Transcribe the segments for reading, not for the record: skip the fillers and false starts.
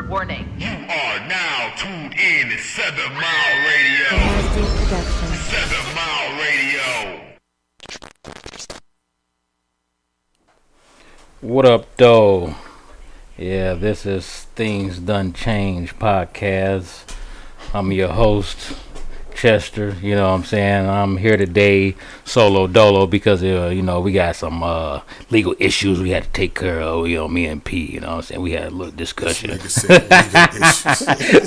Warning. You are now tuned in to 7 Mile Radio. 7 Mile Radio. What up, though? Yeah, this is Things Done Change podcast. I'm your host, Chester. You know what I'm saying? I'm here today solo dolo because, we got some legal issues we had to take care of, me and P. You know what I'm saying? We had a little discussion.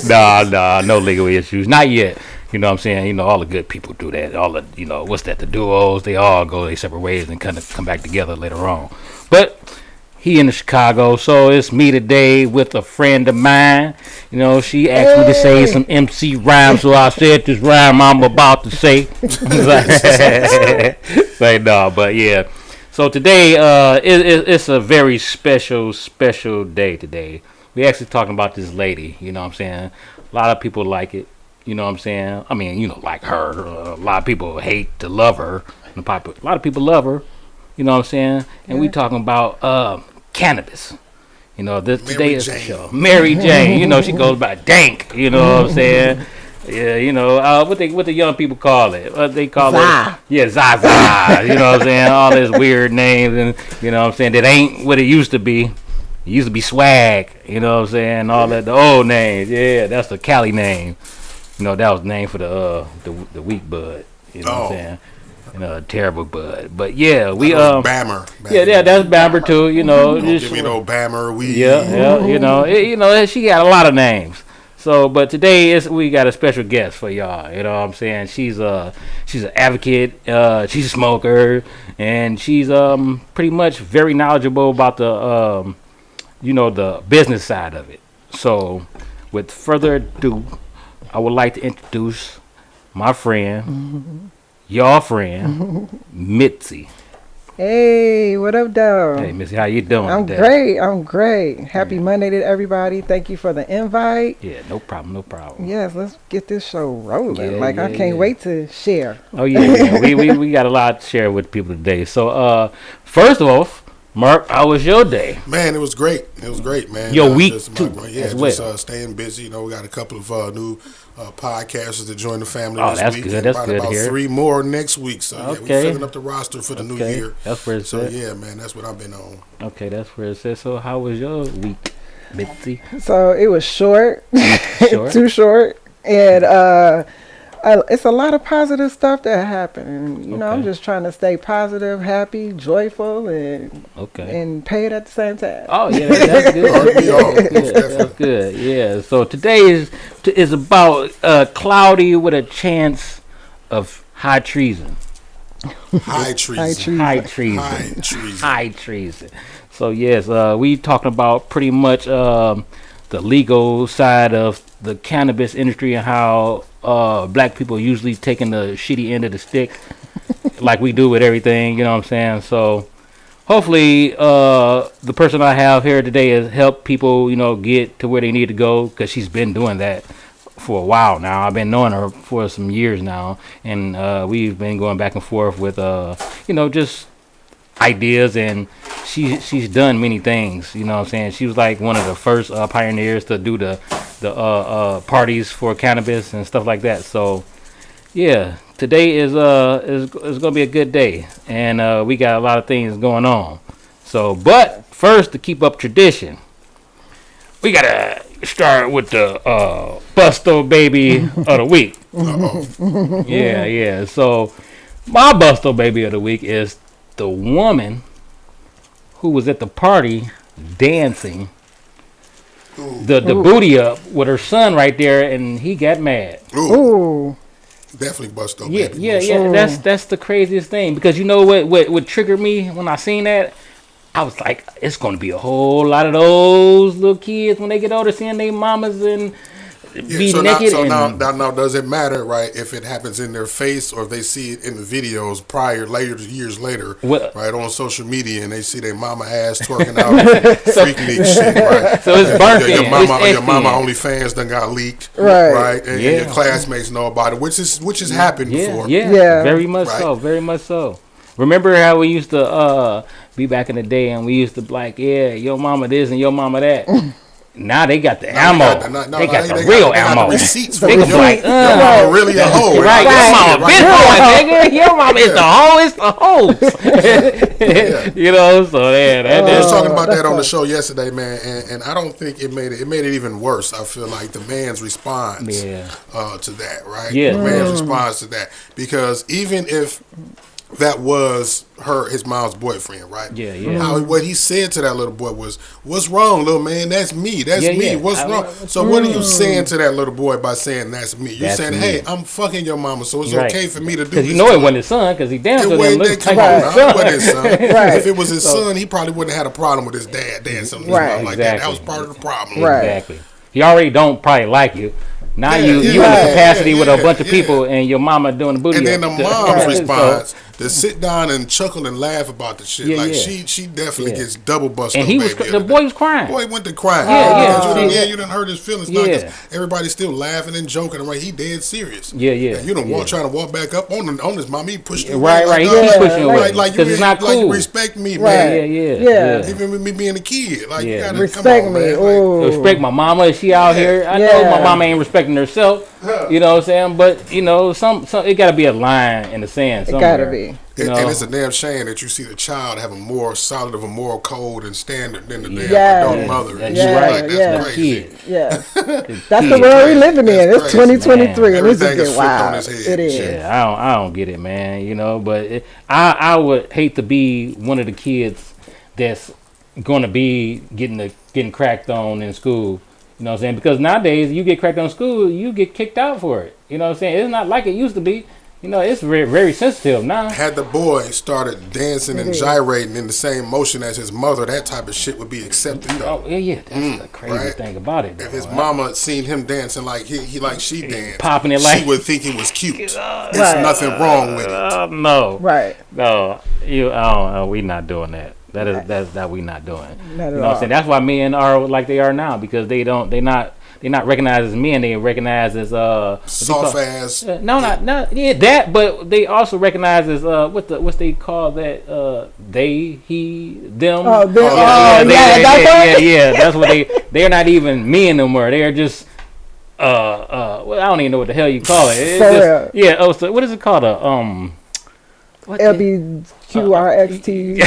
Nah, no legal issues. Not yet. You know what I'm saying? All the good people do that. All the, the duos, they all go their separate ways and kind of come back together later on. But he in Chicago, so it's me today with a friend of mine. She asked me to say some MC rhymes, so I said this rhyme I'm about to say. Say no, but yeah. So today, it's a very special day today. We actually talking about this lady, you know what I'm saying? A lot of people like it, you know what I'm saying? I mean, like her. A lot of people hate to love her. A lot of people love her, you know what I'm saying? And we talking about cannabis. Today is the show. Mary Jane, she goes by Dank, you know what I'm saying? Yeah, what the young people call it. What they call Zah. it? Yeah, Zaza. You know what I'm saying? All this weird names, and you know what I'm saying? That ain't what it used to be. It used to be swag, you know what I'm saying? All that, the old names. Yeah, that's the Cali name. That was the name for the weak bud. You know what I'm saying? Terrible bud. But yeah, we Bammer. Yeah, that's Bammer too. Don't give me no Bammer. She got a lot of names. So, but today we got a special guest for y'all. You know what I'm saying? She's an advocate. She's a smoker, and she's pretty much very knowledgeable about the the business side of it. So, with further ado, I would like to introduce my friend, your friend, Mitzi. Hey, what up, though? Hey, Missy, how you doing today? I'm great. Happy Monday to everybody. Thank you for the invite. Yeah, no problem. Yes, let's get this show rolling. I can't wait to share. Oh, yeah. we got a lot to share with people today. So, first off, Mark, how was your day? Man, it was great, man. Your week, too, as well. Just staying busy. We got a couple of new podcasters to join the family this that's week. Good. That's good about here. 3 more next week. So, we're filling up the roster for the new year. That's where it's So, at. yeah, man, that's what I've been on. Okay, that's where it says. So, how was your week, Mitzi? So, it was short. Too short. And it's a lot of positive stuff that happened. And, I'm just trying to stay positive, happy, joyful, and pay it at the same time. Oh, yeah, that's good. That's good. Yeah. So today is about cloudy with a chance of high treason. High treason. So yes, we talking about pretty much the legal side of the cannabis industry and how black people usually taking the shitty end of the stick like we do with everything, you know what I'm saying? So hopefully the person I have here today has helped people, get to where they need to go, because she's been doing that for a while now. I've been knowing her for some years now, and we've been going back and forth with just ideas, and she's done many things, you know what I'm saying? She was like one of the first pioneers to do the parties for cannabis and stuff like that. So yeah, today is gonna be a good day, and we got a lot of things going on. So, but first, to keep up tradition, we gotta start with the Busto Baby of the week. Yeah. So my Busto Baby of the week is the woman who was at the party dancing the booty up with her son right there, and he got mad. Ooh. Definitely Busto Baby. Yeah. Ooh. That's the craziest thing, because you know what triggered me when I seen that? I was like, it's going to be a whole lot of those little kids when they get older seeing their mamas and be naked. Now, does it matter, right, if it happens in their face or if they see it in the videos years later, right, on social media, and they see their mama ass twerking out, freak leak shit, right? So it's burnt your mama OnlyFans done got leaked, right? And your classmates know about it, which has happened before. Yeah, very much so. Remember how we used to be back in the day, and we used to be like, yeah, your mama this and your mama that. Now they got the ammo. They got the real ammo. The receipts they can be like, really a hoe. Right, your mama been hoeing, nigga. Your mama is the hoe. It's the hoes. You know, so yeah. I was talking about that on the show yesterday, man, and I don't think it made it even worse. I feel like the man's response to that, right? Yeah. The man's response to that, because even if that was his mom's boyfriend, right? Yeah. What he said to that little boy was, "What's wrong, little man? That's me. That's me. What's wrong?" So what are you saying to that little boy by saying that's me? You're saying, "Hey, I'm fucking your mama, so it's okay for me to do this." Because you know it wasn't his son, because he damn sure didn't look like it wasn't his son. If it was his son, he probably wouldn't have had a problem with his dad doing something like that. That was part of the problem. Exactly. He already don't probably like you. Now you in capacity with a bunch of people, and your mama doing the booty. And then the mom's response to sit down and chuckle and laugh about the shit. She definitely gets double busted. And the boy was crying. Boy went to crying. You done hurt his feelings. Everybody's still laughing and joking. Right? He dead serious. And you done trying to walk back up on his mom. He pushed you right. He keep pushing you away. Like it's not cool. Like you respect me, man. Yeah. Even with me being a kid, like you gotta respect come on, me. Man. Respect my mama. Is she out here? I know my mama ain't respecting herself. You know what I'm saying? But you know, some it gotta be a line in the sand somewhere. It gotta be. And it's a damn shame that you see the child have a more solid of a moral code and standard than the damn adult mother. That's crazy. That's the world we living in. It's 2023, and this is wild. It is. Yeah, I don't get it, man. You know, but I would hate to be one of the kids that's gonna be getting cracked on in school. You know what I'm saying? Because nowadays, you get cracked on school, you get kicked out for it. You know what I'm saying? It's not like it used to be. You know, it's very, very sensitive now. Had the boy started dancing and gyrating in the same motion as his mother, that type of shit would be accepted. Oh, yeah. That's the crazy thing about it. Though, if his mama seen him dancing like she danced, popping it like she would think he was cute. There's nothing wrong with it. No. Right. No. We not doing that. That we not doing. Not at you know all. what I'm saying? That's why men are like they are now, because they're not recognized as men. They recognized as soft ass. That, but they also recognize as what's they call that they, he, them. That's what they're not even men no more. They're just well, I don't even know what the hell you call it. It's so what is it called? LBQRXT.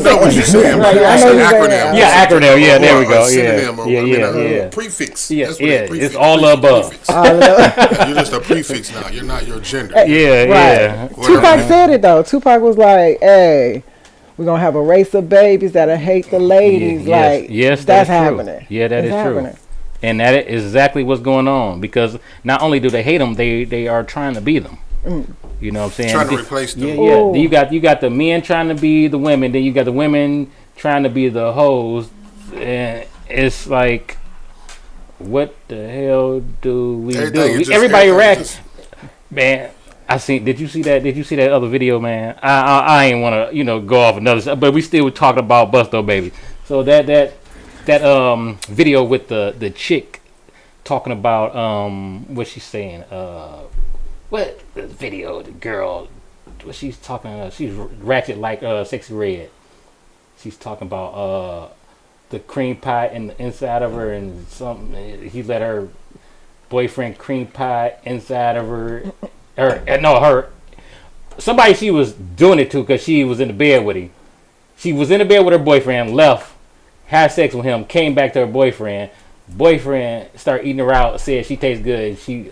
What you saying? Acronym. Yeah, acronym. Yeah, there we go. Yeah. Prefix. That's what it's all above. You're just a prefix now. You're not your gender. Yeah. Tupac said it though. Tupac was like, "Hey, we're gonna have a race of babies that'll hate the ladies." Yes, that's happening. Yeah, that is true. And that is exactly what's going on, because not only do they hate them, they are trying to be them. You know what I'm saying? Trying to replace them. Yeah. You got the men trying to be the women, then you got the women trying to be the hoes, and it's like, what the hell do we do? Everybody racks. Man, did you see that? Did you see that other video, man? I ain't want to go off another, but we still talking about Busto Baby. So that video with the chick talking about what she's saying, what the video, the girl, what she's talking, she's ratchet like Sexy Red. She's talking about the cream pie in the inside of her, and he let her boyfriend cream pie inside of her. Somebody she was doing it to, because she was in the bed with him. She was in the bed with her boyfriend, left, had sex with him, came back to her boyfriend. Boyfriend started eating her out, said she tastes good. She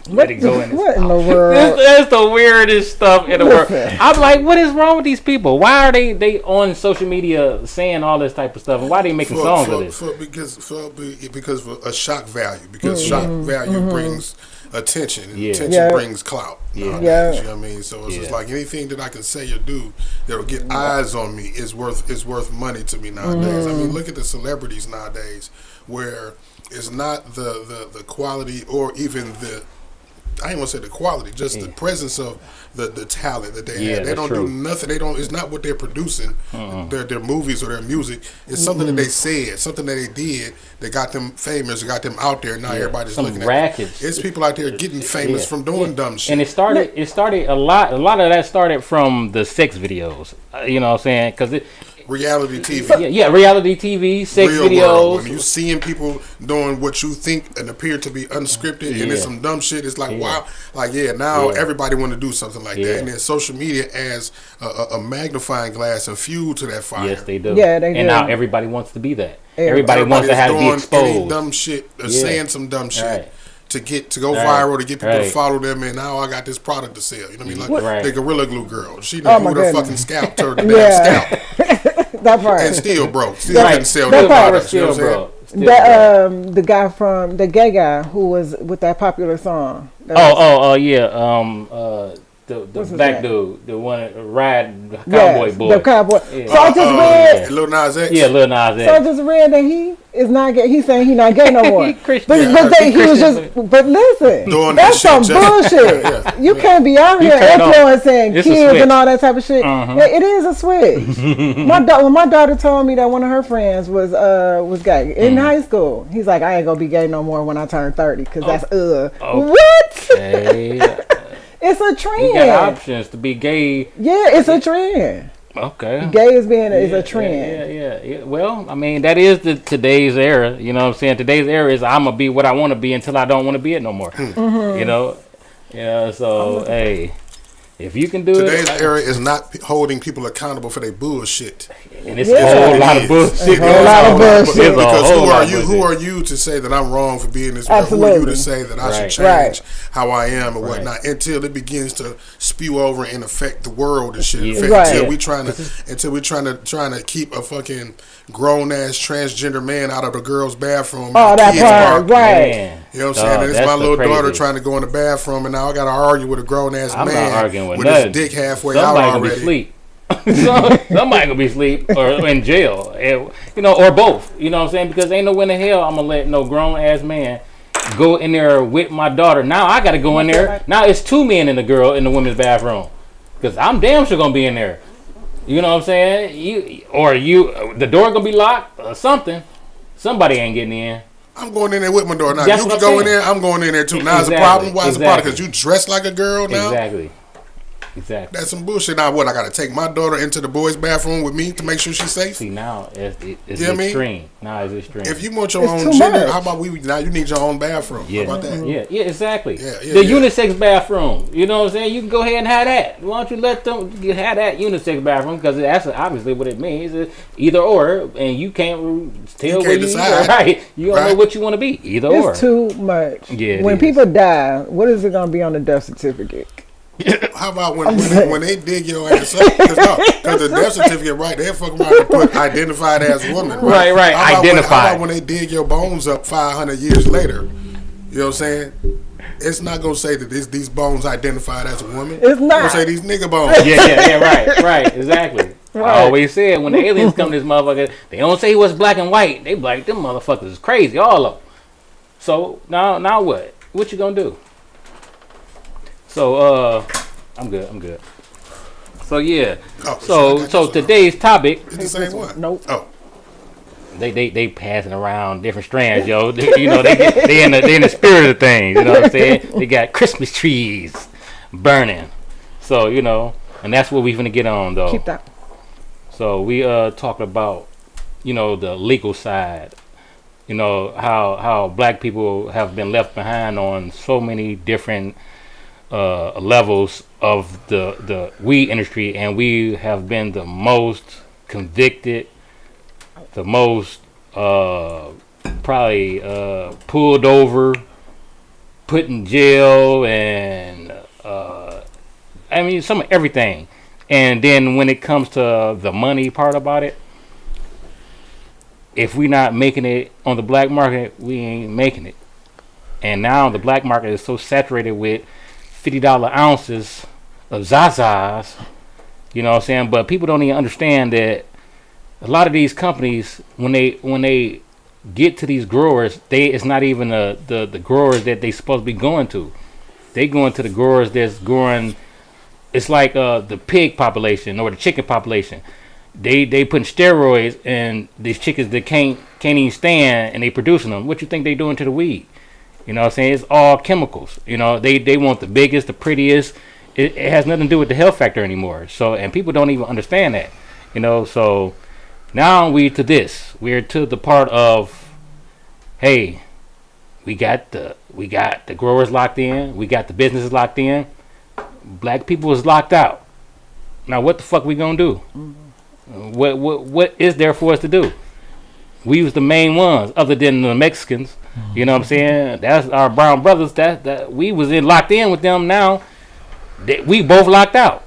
let it go in the world? That's the weirdest stuff in the world. I'm like, what is wrong with these people? Why are they on social media saying all this type of stuff, and why are they making songs of this? Because for a shock value. Because shock value brings attention, and attention brings clout. You know what I mean? So it's just like anything that I can say or do that'll get eyes on me is worth money to me nowadays. I mean, look at the celebrities nowadays, where it's not the quality or even I ain't want to say the quality, just the presence of the talent that they have. They don't do nothing. They don't. It's not what they're producing. Their movies or their music. It's something that they said, something that they did that got them famous, got them out there. Now everybody's looking at it. It's people out there getting famous from doing dumb shit. And it started a lot of that started from the sex videos. You know what I'm saying? Because reality TV. Reality TV, sex Real videos. World. When you seeing people doing what you think and appear to be unscripted and it's some dumb shit, it's like, wow. Like, now everybody want to do something like that. And then social media adds a magnifying glass and fuel to that fire. Yes, they do. Yeah, they do. And now everybody wants to be that. Everybody wants to have to be exposed. Dumb shit, saying some dumb shit. Right. To go viral, to get people to follow them, and now I got this product to sell. You know what I mean? Like the Gorilla Glue girl, she done with her fucking scalp to her damn scalp. That part. And still broke. Still didn't sell that product. Still broke. The guy from the gay guy who was with that popular song. The black dude, the one ride cowboy boy. The cowboy. Yeah. So I just read Lil Nas X. Yeah, Lil Nas X. So I just read that he is not gay. He's saying he's not gay no more. But listen, that's some bullshit. You can't be out here influencing kids and all that type of shit. It is a switch. When my daughter told me that one of her friends was gay in high school, he's like, I ain't gonna be gay no more when I turn 30 because that's what? Okay. It's a trend. You got options to be gay. Yeah, it's a trend. Okay. Gay is a trend. Yeah. Well, I mean, that is today's era. You know what I'm saying? Today's era is I'm going to be what I want to be until I don't want to be it no more. You know? Yeah, so, hey, if you can do today's era is not holding people accountable for their bullshit. And it's a whole lot of bullshit. Because who are you to say that I'm wrong for being this way? Who are you to say that I should change how I am and whatnot until it begins to spew over and affect the world and shit? Until we trying to keep a fucking grown ass transgender man out of the girl's bathroom. Oh, that part, right? You know what I'm saying? And it's my little daughter trying to go in the bathroom, and now I got to argue with a grown ass man. I'm not arguing with his dick halfway out already. Gonna be asleep. Somebody gonna be asleep or in jail, or both. You know what I'm saying? Because ain't no way in the hell I'm gonna let no grown ass man go in there with my daughter. Now I gotta go in there. Now it's two men and a girl in the women's bathroom. Because I'm damn sure gonna be in there. You know what I'm saying? The door gonna be locked or something. Somebody ain't getting in. I'm going in there with my daughter. Now you can go in there. I'm going in there too. Now it's a problem. Why is it a problem? Because you dress like a girl now. Exactly. That's some bullshit. Now what? I got to take my daughter into the boys' bathroom with me to make sure she's safe. See, now it's extreme. Now it's extreme. If you want your own gender, how about now you need your own bathroom? Yeah. How about that? Yeah, exactly. The unisex bathroom. You know what I'm saying? You can go ahead and have that. Why don't you let them have that unisex bathroom? Because that's obviously what it means. It's either or, and you can't tell where you decide. Right. You don't know what you want to be. Either or. It's too much. Yeah. When people die, what is it going to be on the death certificate? How about when they dig your ass up? Because the death certificate, they fuck around and put identified as woman. Right. Identified. How about when they dig your bones up 500 years later? You know what I'm saying? It's not gonna say that these bones identified as a woman. It's not. It's gonna say these nigga bones. Yeah. Right. Exactly. Right. I always said when the aliens come to this motherfucker, they don't say he was black and white. They be like, them motherfuckers is crazy, all of them. So now what? What you gonna do? So I'm good. So yeah. So today's topic. It's the same one. Nope. Oh. They passing around different strands, yo. They in the spirit of things. You know what I'm saying? They got Christmas trees burning. So and that's what we finna get on though. Keep that. So we talking about the legal side. How black people have been left behind on so many different levels of the weed industry, and we have been the most convicted, the most probably pulled over, put in jail, and some of everything. And then when it comes to the money part about it, if we're not making it on the black market, we ain't making it. And now the black market is so saturated with $50 ounces of Zazas, you know what I'm saying? But people don't even understand that a lot of these companies, when they get to these growers, it's not even the growers that they supposed to be going to. they go into the growers that's growing. It's like the pig population or the chicken population. They putting steroids in these chickens that can't even stand, and they producing them. What you think they doing to the weed? You know what I'm saying? It's all chemicals. You know, they want the biggest, the prettiest. It has nothing to do with the health factor anymore. So, and people don't even understand that. You know, so now we're to this. We're to the part of, hey, we got the growers locked in. We got the businesses locked in. Black people is locked out. Now, what the fuck we gonna do? What is there for us to do? We was the main ones, other than the Mexicans. You know what I'm saying? That's our brown brothers. That we was locked in with them. Now we both locked out.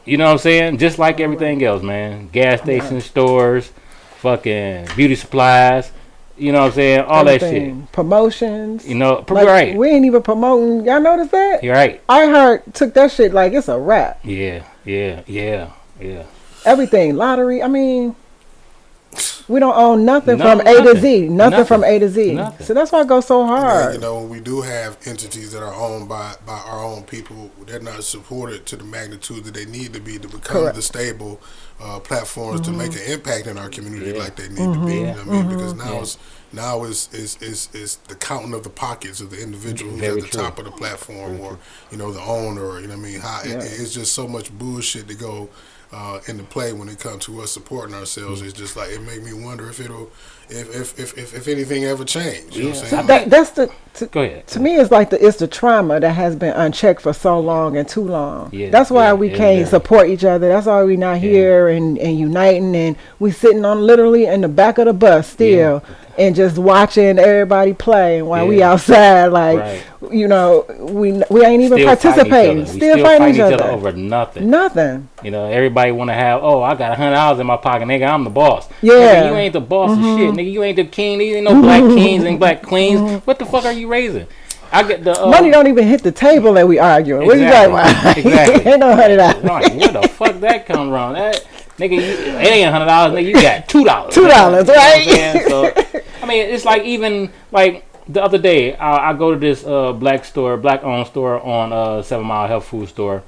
You know what I'm saying? Just like everything else, man. Gas stations, stores, fucking beauty supplies. You know what I'm saying? All everything. That shit. Promotions. You know, like, right. We ain't even promoting. Y'all notice that? You're right. Took that shit like it's a wrap. Yeah. Everything. Lottery. I mean, we don't own nothing from A to Z. Nothing from A to Z. Nothing. So that's why it goes so hard. You know, we do have entities that are owned by our own people. They're not supported to the magnitude that they need to be to become the stable platforms to make an impact in our community like they need to be. You know what I mean? Because now is the counting of the pockets of the individual who's at the top of the platform, or you know, the owner. You know what I mean? It's just so much bullshit to go into play when it comes to us supporting ourselves. It's just like, it make me wonder if it'll, if anything ever change. You know what I'm saying? That's the. Go ahead. To me, it's like it's the trauma that has been unchecked for so long and too long. That's why we can't support each other. That's why we not here and uniting, and we sitting on literally in the back of the bus still and just watching everybody play while we outside, like you know, we ain't even still participating. Still fighting each other over nothing. Nothing. You know, everybody want to have. Oh, I got $100 in my pocket, nigga. I'm the boss. Yeah, nigga, you ain't the boss of shit, nigga. You ain't the king. You ain't no black kings and black queens. What the fuck are you raising? I get the money don't even hit the table that we arguing. What you talking about? Exactly. Ain't no $100. Right. Where the fuck that come from? That nigga, it ain't $100. Nigga, you got $2. $2, right? You know so, I mean, it's like, even like the other day, I go to this black owned store on 7 Mile Health Food Store,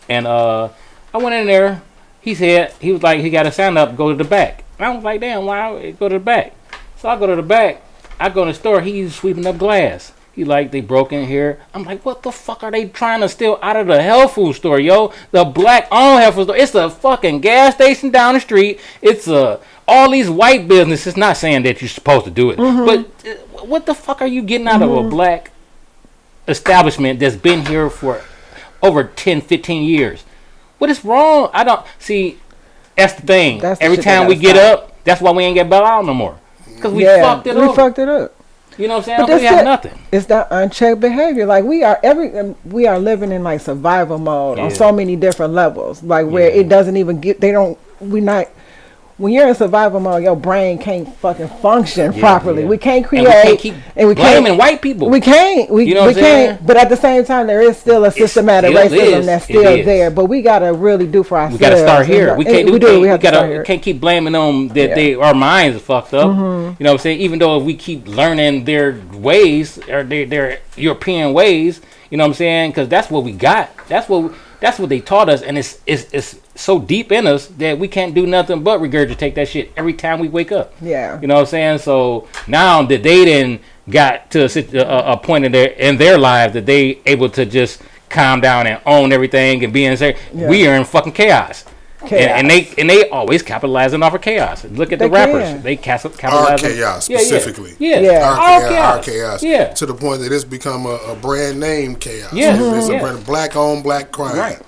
and I went in there. He was like, he got to stand up, go to the back. And I was like, damn, why go to the back? So I go to the back. I go in the store. He's sweeping up glass. He like, they broke in here. I'm like, what the fuck are they trying to steal out of the health food store, yo? The black owned health food store. It's a fucking gas station down the street. It's all these white businesses. Not saying that you're supposed to do it, but what the fuck are you getting out of a black establishment that's been here for over 10, 15 years? What is wrong? I don't see. That's the thing. Every time we get up, that's why we ain't get bailed out no more. Because we fucked it up. We fucked it up. You know what I'm saying? We have nothing. It's that unchecked behavior. Like we are living in like survival mode on so many different levels. Like where it doesn't even get. When you're in survival mode, your brain can't fucking function properly. We can't create, and we can't blaming white people. We can't. We can't. But at the same time, there is still a systematic racism that's still there. But we gotta really do for ourselves. We gotta start here. We can't. We can't keep blaming them that our minds are fucked up. You know what I'm saying? Even though if we keep learning their ways or their European ways, you know what I'm saying? Because that's what we got. That's what they taught us, and it's so deep in us that we can't do nothing but regurgitate that shit every time we wake up. Yeah, you know what I'm saying. So now that they then got to a point in their lives that they able to just calm down and own everything and be in we are in fucking chaos. And they always capitalizing off of chaos. Look at the rappers; they capitalize our chaos specifically. Our chaos. Yeah, to the point that it's become a brand name chaos. Yeah, it's a brand, black owned black crime. Right.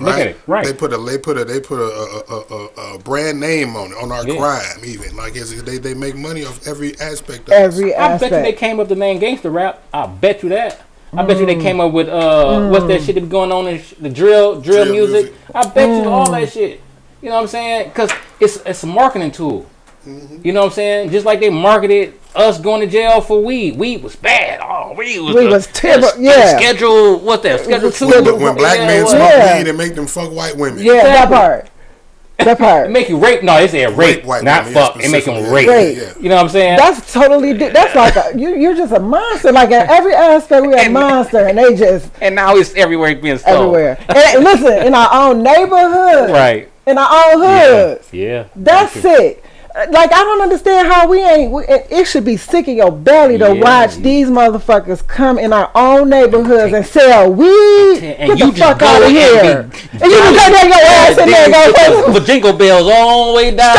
Look at it. Right. They put a brand name on our crime. Even like they make money off every aspect of it. I bet you they came up with the name gangster rap. I bet you that. I bet you they came up with what's that shit that be going on in the drill music. I bet you all that shit. You know what I'm saying? Because it's a marketing tool. You know what I'm saying? Just like they marketed us going to jail for weed. Weed was bad. Oh, weed was terrible. Schedule 2. When black men smoke weed and make them fuck white women. Yeah, that part. That part. It make you rape. No, they said rape, white not women, fuck. It make them rape. Rape. You know what I'm saying? That's totally. That's like you're just a monster. Like in every aspect, we a monster, and they just. And now it's everywhere being sold. Everywhere. And listen, in our own neighborhood, Right. In our own hoods. Yeah. That's sick. Like, I don't understand how it should be sick in your belly to watch these motherfuckers come in our own neighborhoods and sell weed. Get the fuck out of here. And you can take your ass in there and go with jingle bells all the way down.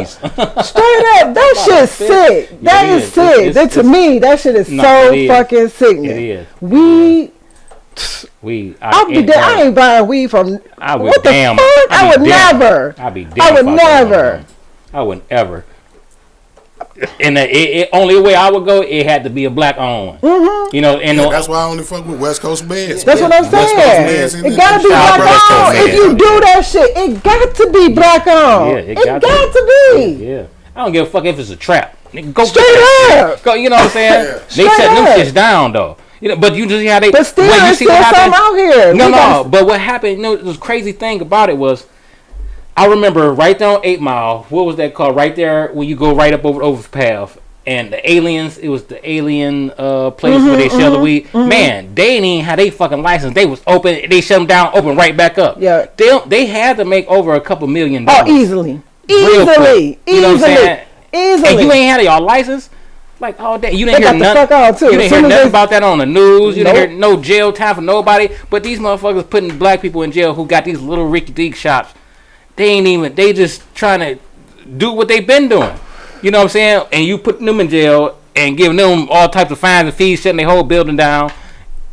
Straight up. Straight up. That shit's sick. That is sick. To me, that shit is so fucking sickening. It is. Weed. I ain't buying weed from. What the fuck? I would never. I would never. I wouldn't ever. And the only way I would go, it had to be a black owned one. Mm-hmm. You know, and that's why I only fuck with West Coast bands. That's what I'm saying. It gotta be black owned. If you do that shit, it got to be black owned. Yeah, it got to be. Yeah, I don't give a fuck if it's a trap. Go straight up. Go, you know what I'm saying? They set them shits down though. You know, but you just see how they. But still, you see what happened out here. No. But what happened? You know, the crazy thing about it was, I remember right there on 8 Mile. What was that called? Right there when you go right up over the overpath, and the aliens. It was the alien place where they sell the weed. Mm-hmm. Man, they didn't even have they fucking license. They was open. They shut them down. Open right back up. Yeah. They had to make over a couple $1 million. Oh, easily. You know what I'm saying? Easily. And you ain't had your license. Like all day, you didn't hear nothing. You didn't hear nothing about that on the news. You didn't hear no jail time for nobody. But these motherfuckers putting black people in jail who got these little Ricky Deke shops. They just trying to do what they've been doing. You know what I'm saying? And you putting them in jail and giving them all types of fines and fees, shutting their whole building down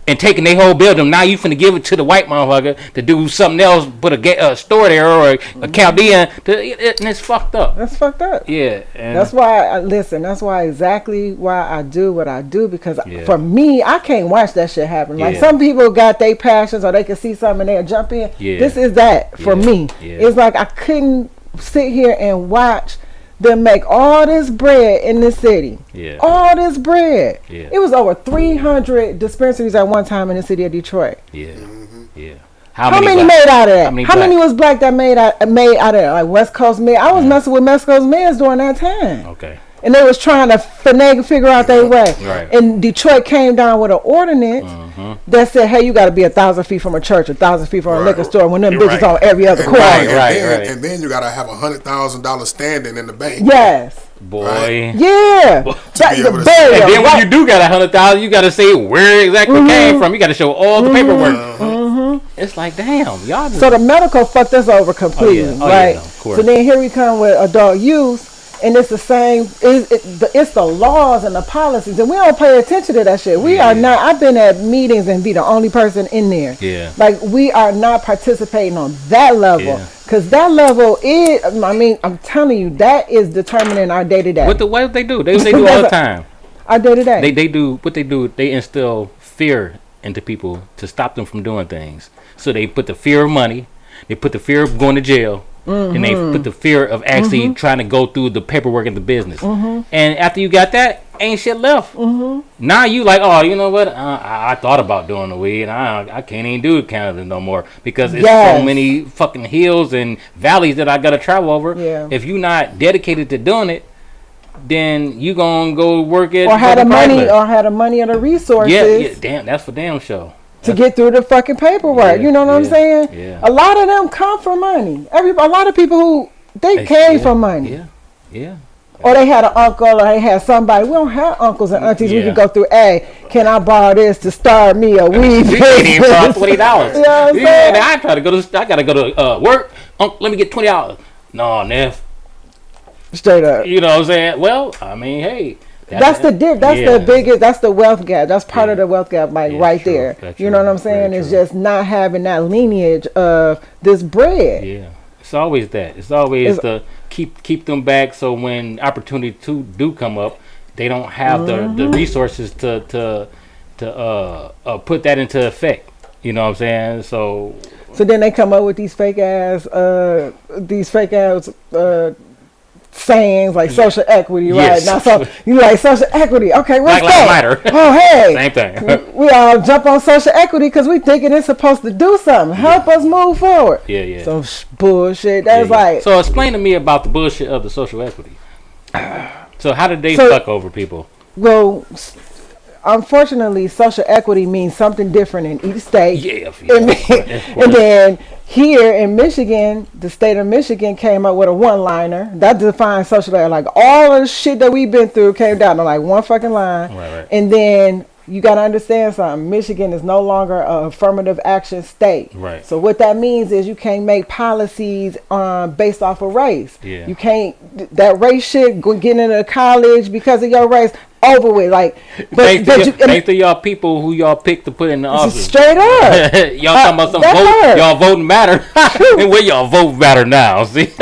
and taking their whole building. Now you finna give it to the white motherfucker to do something else, put a store there or a Chaldean, and it's fucked up. That's fucked up. Yeah. That's why, that's why exactly why I do what I do, because for me, I can't watch that shit happen. Like some people got their passions or they can see something and they'll jump in. Yeah. This is that for me. Yeah. It's like I couldn't sit here and watch them make all this bread in this city. Yeah. All this bread. Yeah. It was over 300 dispensaries at one time in the city of Detroit. Yeah. Mm-hmm. Yeah. How many made out of that? How many was black that made out of that? Like West Coast men. I was messing with West Coast men during that time. Okay. And they was trying to figure out their way. Right. And Detroit came down with an ordinance that said, hey, you got to be 1,000 feet from a church, 1,000 feet from a liquor store when them bitches on every other corner. And then you got to have $100,000 standing in the bank. Yes. Boy. Right? Yeah. And then when you do got 100,000, you got to say where exactly it came from. You got to show all the paperwork. It's like, damn, y'all. So the medical fucked us over completely, right? So then here we come with adult use. And it's the same. It's the laws and the policies, and we don't pay attention to that shit. We are not. I've been at meetings and be the only person in there. Yeah. Like we are not participating on that level, because that level is. I mean, I'm telling you, that is determining our day to day. What they do? They do all the time. Our day to day. They do what they do. They instill fear into people to stop them from doing things. So they put the fear of money. They put the fear of going to jail. And they put the fear of actually trying to go through the paperwork of the business. And after you got that, ain't shit left. Now you like, oh, you know what? I thought about doing the weed. I can't even do Canada no more because it's so many fucking hills and valleys that I got to travel over. Yeah. If you're not dedicated to doing it, then you gonna go work at or had the money or the resources. Yeah, damn, that's for damn sure. To get through the fucking paperwork, you know what I'm saying? Yeah. A lot of them come from money. A lot of people who they came from money. Yeah, yeah. Or they had an uncle, or they had somebody. We don't have uncles and aunties. We can go through. Hey, can I borrow this to start me a weed business? You can't even borrow $20. You know what I'm saying? I gotta go to work. Uncle, let me get $20. No, Neff. Straight up. You know what I'm saying? Well, I mean, hey. That's the biggest. That's the wealth gap. That's part of the wealth gap, like right there. You know what I'm saying? It's just not having that lineage of this bread. Yeah, it's always that. It's always the keep them back. So when opportunity do come up, they don't have the resources to put that into effect. You know what I'm saying? So then they come up with these fake ass sayings like social equity, right? Now, so you like social equity. Okay, what's that? Oh, hey. Same thing. We all jump on social equity because we thinking it's supposed to do something. Help us move forward. Yeah. Some bullshit. That's like. So explain to me about the bullshit of the social equity. So how did they fuck over people? Well, unfortunately, social equity means something different in each state. Yeah. And then here in Michigan, the state of Michigan came up with a one-liner that defines social equity. Like all the shit that we've been through came down to like one fucking line. Right. And then you got to understand something. Michigan is no longer an affirmative action state. Right. So what that means is you can't make policies based off of race. Yeah. You can't, that race shit, getting into college because of your race, over with. Like, thanks to y'all people who y'all picked to put in the office. Straight up. Y'all talking about some vote. Y'all voting matter. And where y'all vote matter now? See,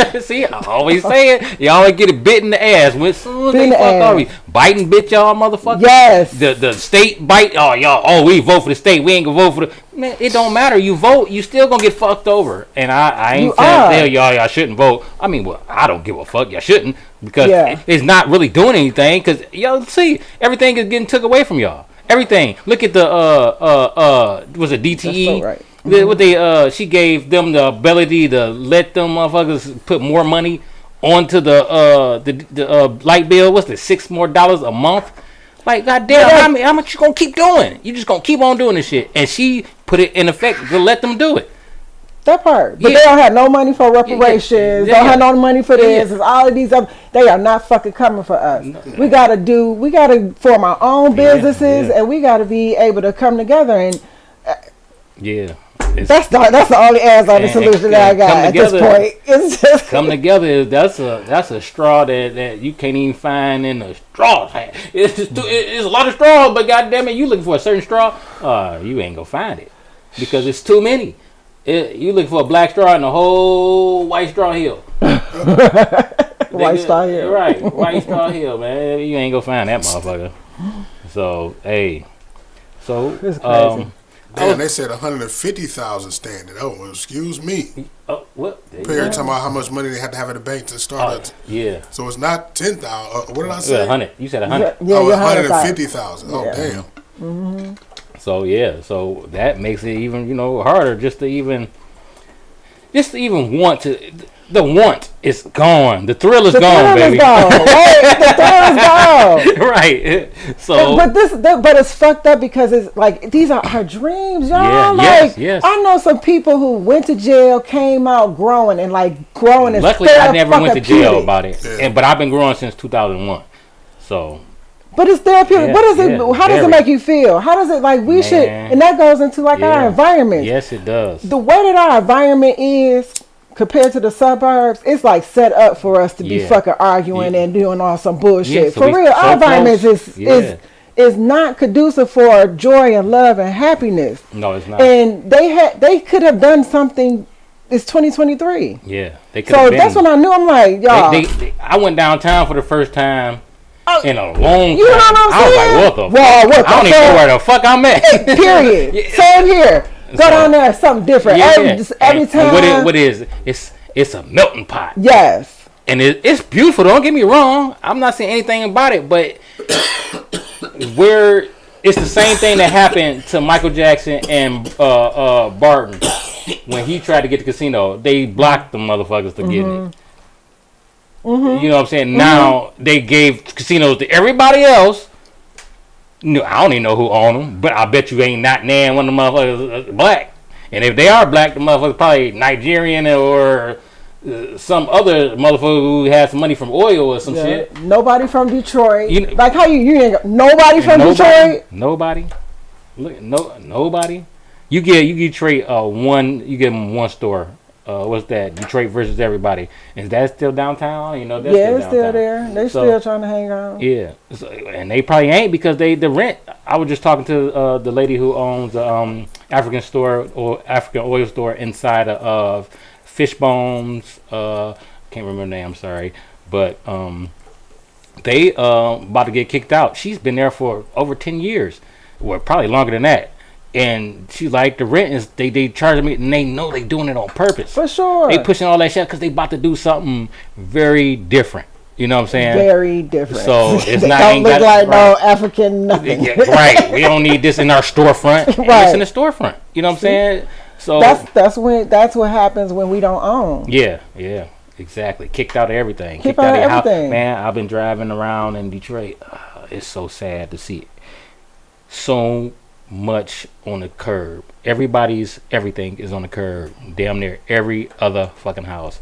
I always say it. Y'all always get it bit in the ass. When soon as they fuck off, biting bit y'all motherfuckers. Yes. The state bite. Oh y'all. Oh, we vote for the state. We ain't gonna vote for the. Man, it don't matter. You vote, you still gonna get fucked over. And I ain't saying y'all shouldn't vote. I mean, well, I don't give a fuck. Y'all shouldn't, because it's not really doing anything. Because y'all see, everything is getting took away from y'all. Everything. Look at the was it DTE? That's so right. What they she gave them the ability to let them motherfuckers put more money onto the light bill. What's the $6 more a month? Like, goddamn, how much you gonna keep doing? You just gonna keep on doing this shit. And she put it in effect to let them do it. That part. But they don't have no money for reparations. Don't have no money for this. It's all of these they are not fucking coming for us. No. We gotta form our own businesses, and we gotta be able to come together and that's the only answer on the solution that I got at this point. It's just come together. That's a straw that you can't even find in the straw. It's a lot of straws, but goddamn it, you looking for a certain straw, you ain't gonna find it because it's too many. You looking for a black straw in the whole white straw hill. White straw hill, right? White straw hill, man. You ain't gonna find that motherfucker. So it's crazy. Damn, they said 150,000 standing. Oh, excuse me. What? Perry talking about how much money they had to have in the bank to start it. Yeah. So it's not 10,000. What did I say? 100. You said 100. Yeah, 150,000. Oh, damn. Mm-hmm. So that makes it even harder just to even want to. The want is gone. The thrill is gone, baby. The thrill is gone. Right. So, but it's fucked up because it's like these are our dreams, y'all. Yes. I know some people who went to jail, came out growing and growing. Luckily, I never went to jail about it, but I've been growing since 2001. So. But it's therapeutic. What is it? How does it make you feel? How does it should? And that goes into our environment. Yes, it does. The way that our environment is compared to the suburbs, it's like set up for us to be fucking arguing and doing all some bullshit. For real, our environment is not conducive for joy and love and happiness. No, it's not. And they could have done something. It's 2023. Yeah, they could. So that's when I knew. I'm like, y'all. I went downtown for the first time in a long time. You know what I'm saying? I was like, what the fuck? I don't even know where the fuck I'm at. Period. Same here. Go down there, something different. Every time. What is it's a melting pot. Yes. And it's beautiful. Don't get me wrong. I'm not saying anything about it, but where it's the same thing that happened to Michael Jackson and Barton when he tried to get the casino. They blocked the motherfuckers to get it. Mm-hmm. You know what I'm saying? Mm-hmm. Now they gave casinos to everybody else. No, I don't even know who owned them, but I bet you ain't not nan one of the motherfuckers black. And if they are black, the motherfuckers probably Nigerian or some other motherfucker who has some money from oil or some shit. Nobody from Detroit. How you ain't got nobody from Detroit? Nobody. Look, nobody. You get Detroit you give them one store. What's that? Detroit versus everybody. Is that still downtown? It's still there. They still trying to hang on. Yeah, and they probably ain't because the rent. I was just talking to the lady who owns African store or African oil store inside of Fishbones. Can't remember the name. I'm sorry, but they about to get kicked out. She's been there for over 10 years, well, probably longer than that. And she like the rent is they charging me, and they know they doing it on purpose. For sure, they pushing all that shit because they about to do something very different. You know what I'm saying? Very different. So it's they not don't look like no right. African nothing. Yeah, right. We don't need this in our storefront. Right. It's in the storefront. You know what I'm saying? So that's what happens when we don't own. Yeah. Exactly. Kicked out of everything. Kicked out of everything. Man, I've been driving around in Detroit. It's so sad to see it. So much on the curb. Everything is on the curb. Damn near every other fucking house.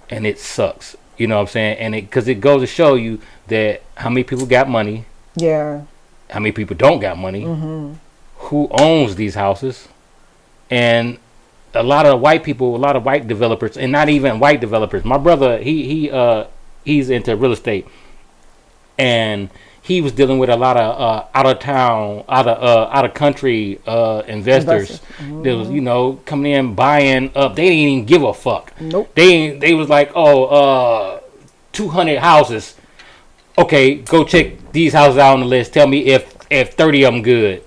And it sucks. You know what I'm saying? And because it goes to show you that how many people got money. Yeah. How many people don't got money. Mm-hmm. Who owns these houses. And a lot of white people, a lot of white developers, and not even white developers. My brother, he's into real estate. And he was dealing with a lot of out of country investors that was, you know, coming in buying up. They didn't even give a fuck. Nope. They was like, 200 houses. Okay, go check these houses out on the list. Tell me if 30 of them good.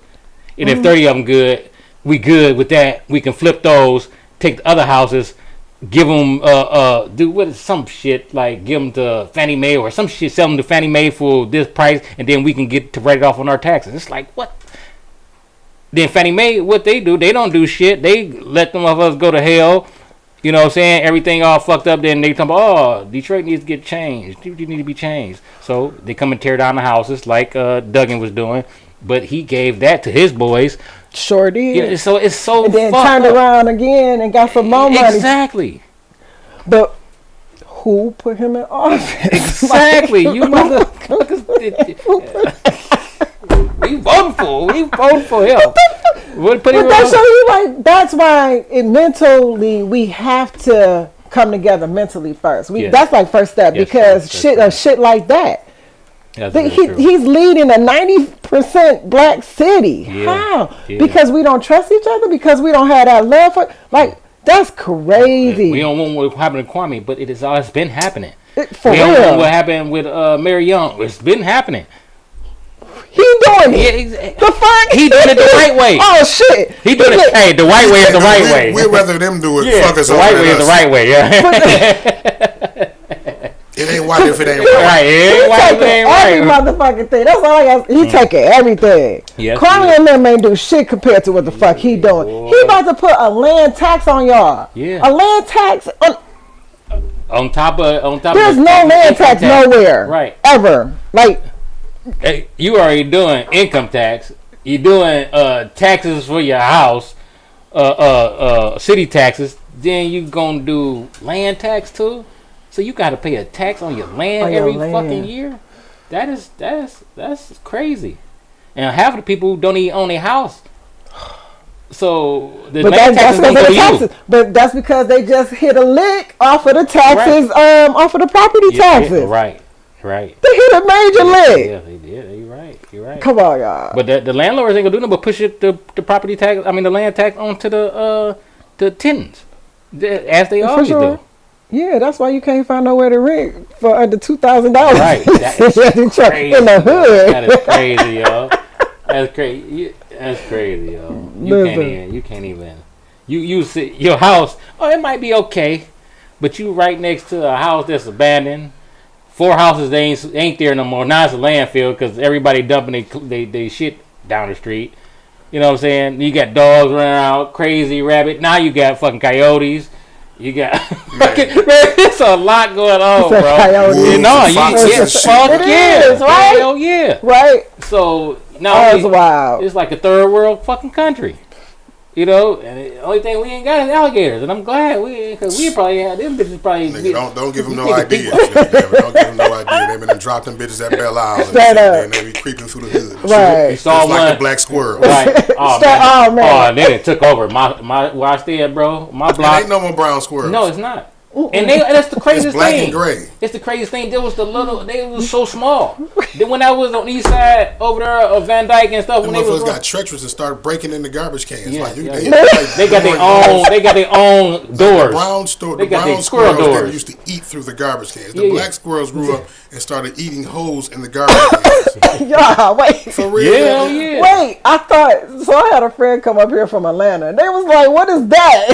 And if 30 of them good, we good with that. We can flip those, take the other houses, give them do some shit like give them to Fannie Mae or some shit, sell them to Fannie Mae for this price, and then we can get to write it off on our taxes. It's like, what? Then Fannie Mae, what they do? They don't do shit. They let them of us go to hell. You know what I'm saying? Everything all fucked up. Then they talk about, Detroit needs to get changed. You need to be changed. So they come and tear down the houses like Duggan was doing, but he gave that to his boys. Sure did. Yeah, so it's so and then fucked turned up. Around again and got some more money. Exactly. But who put him in office? Exactly. You motherfuckers. We voted for him. But that show you like that's why mentally we have to come together mentally first. That's like first step because shit like that. He's leading a 90% black city. Yeah. How? Yeah. Because we don't trust each other. Because we don't have that love for. Like that's crazy. We don't want what happened to Kwame, but it's been happening. For real. Don't want what happened with Mary Young. It's been happening. He doing it. The fuck? He doing it the right way. Oh shit. He doing it. Hey, the white way is the right way. We'd rather them do it. Yeah, Fuck us the white way is the right way. Yeah. It ain't white if it ain't right. Right. It ain't white if it ain't right. Every motherfucking thing. That's all I got. He taking everything. Yes, Kwame and them ain't do shit compared to what the fuck he doing. He about to put a land tax on y'all. Yeah. A land tax on top of. There's no land tax nowhere. Right. Ever. Like. Hey, you already doing income tax. You doing taxes for your house, city taxes. Then you gonna do land tax too. So you got to pay a tax on your land every fucking year. That's crazy. And half of the people don't even own a house. So the land taxes don't go to you. But that's because they just hit a lick off of the taxes, off of the property taxes. Yeah, right. Right. They hit a major lick. Yeah, they did. You're right. Come on, y'all. But the landlords ain't gonna do nothing but push it the property tax. I mean the land tax onto the tenants, as they always do. Yeah, that's why you can't find nowhere to rent for under $2,000. Right. That is crazy. In the hood. That is crazy, yo. That's crazy. That's crazy, yo. You can't even. You see your house. Oh, it might be okay, but you right next to a house that's abandoned. 4 houses they ain't there no more. Now it's a landfill because everybody dumping they shit down the street. You know what I'm saying? You got dogs running out, crazy rabbit. Now you got fucking coyotes. You got it's a lot going on, bro. You know, right? Hell yeah, right. So now that's wild. It's like a third world fucking country. You know, and the only thing we ain't got is alligators, and I'm glad because we probably had them bitches probably. Nigga, don't give them no idea. Don't give them no idea. They've been dropping them bitches at Belle Isle and they be creeping through the hood. Right. You saw one like the black squirrel. Right. Oh man. Oh, then it took over my where I stay at, bro. My block. It ain't no more brown squirrels. No, it's not. And that's the craziest it's black thing. And gray. It's the craziest thing. They was so small. Then when I was on the east side over there of Van Dyke and stuff, the when they was got treacherous and started breaking in the garbage cans. They got their own doors. The brown squirrels that used to eat through the garbage cans. The black squirrels grew up and started eating holes in the garbage cans. Yeah, wait. For real? Yeah. Wait, I had a friend come up here from Atlanta. They was like, "What is that?"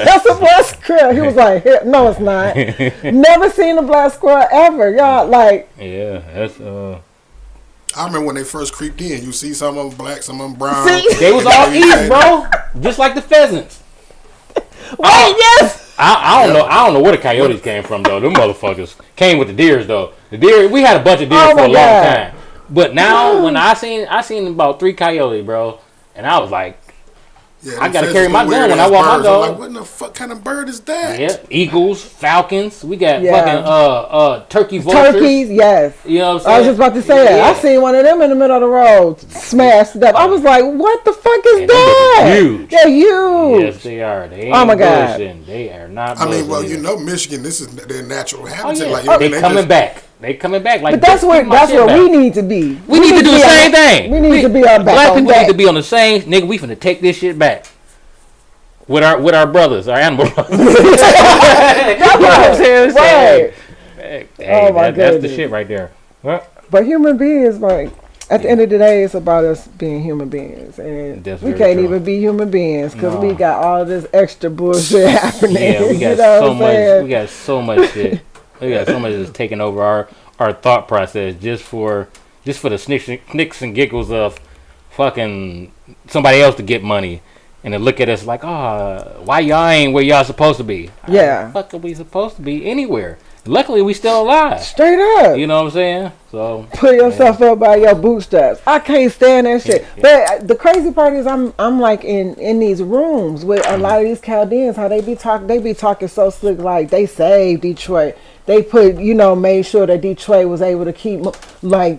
That's a black crib. He was like, no, it's not. Never seen a black squirrel ever. Y'all, like. Yeah, that's, I remember when they first creeped in. You see some of them black, some of them brown. See? they was all east, bro. Just like the pheasants. Wait, yes. I don't know where the coyotes came from though. Them motherfuckers came with the deers though. The deer, we had a bunch of deer for a long time. But now when I seen about 3 coyotes, bro, and I was like, yeah, I gotta carry my gun when I walk my dog. I'm like, what in the fuck kind of bird is that? Yeah, eagles, falcons. We got fucking turkey vultures. Turkeys, yes. You know what I'm saying? I was just about to say that. I seen one of them in the middle of the road, smashed up. I was like, what the fuck is that? Huge. They're huge. Yes, they are. They ain't oh my God. bullshitting. They are not. I mean, well, either. you know, Michigan. This is their natural habitat. Yeah. Like, They coming back. They coming back. Like, but that's where we need to be. We need to do the same thing. We need to be on back. Black people need to be on the same. Nigga, we finna take this shit back. With our brothers, our animal brothers. That's what I'm saying. Right. Hey, that's the shit right there. Well, but human beings, like, at the end of the day, it's about us being human beings, and we can't even be human beings because we got all this extra bullshit happening. Yeah, we got so much. We got so much shit. We got so much that's taking over our thought process just for the snicks and giggles of fucking somebody else to get money. And they look at us like, why y'all ain't where y'all supposed to be? Yeah. How the fuck are we supposed to be anywhere? Luckily, we still alive. Straight up. You know what I'm saying? So pull yourself up by your bootstraps. I can't stand that shit. But the crazy part is I'm like in these rooms with a lot of these Chaldeans, how they be talking so slick, like they saved Detroit. They put, made sure that Detroit was able to keep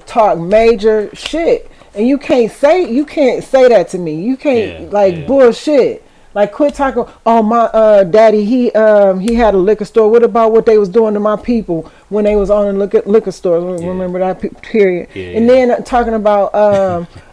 talk major shit. And you can't say that to me. You can't bullshit. Like, quit talking. Oh, my daddy, he had a liquor store. What about what they was doing to my people when they was on the liquor stores? Remember that period? Yeah. And then talking about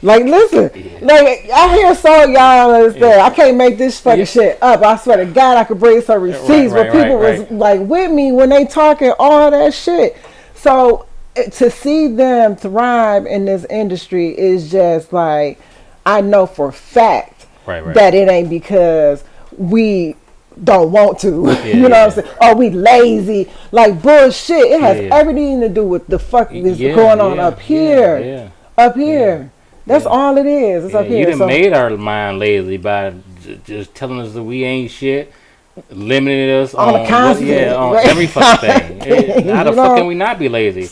listen, like I hear so y'all understand. Yeah. I can't make this fucking shit up. I swear to God, I could bring some receipts where people was like with me when they talking all that shit. So to see them thrive in this industry is just like, I know for a fact that it ain't because we don't want to. You know what I'm saying? Or we lazy. Like, bullshit. It has everything to do with the fuck that's going on up here. Up here. That's all it is. It's up here. You done made our mind lazy by just telling us that we ain't shit. Limiting us on every fucking thing. How the fuck can we not be lazy?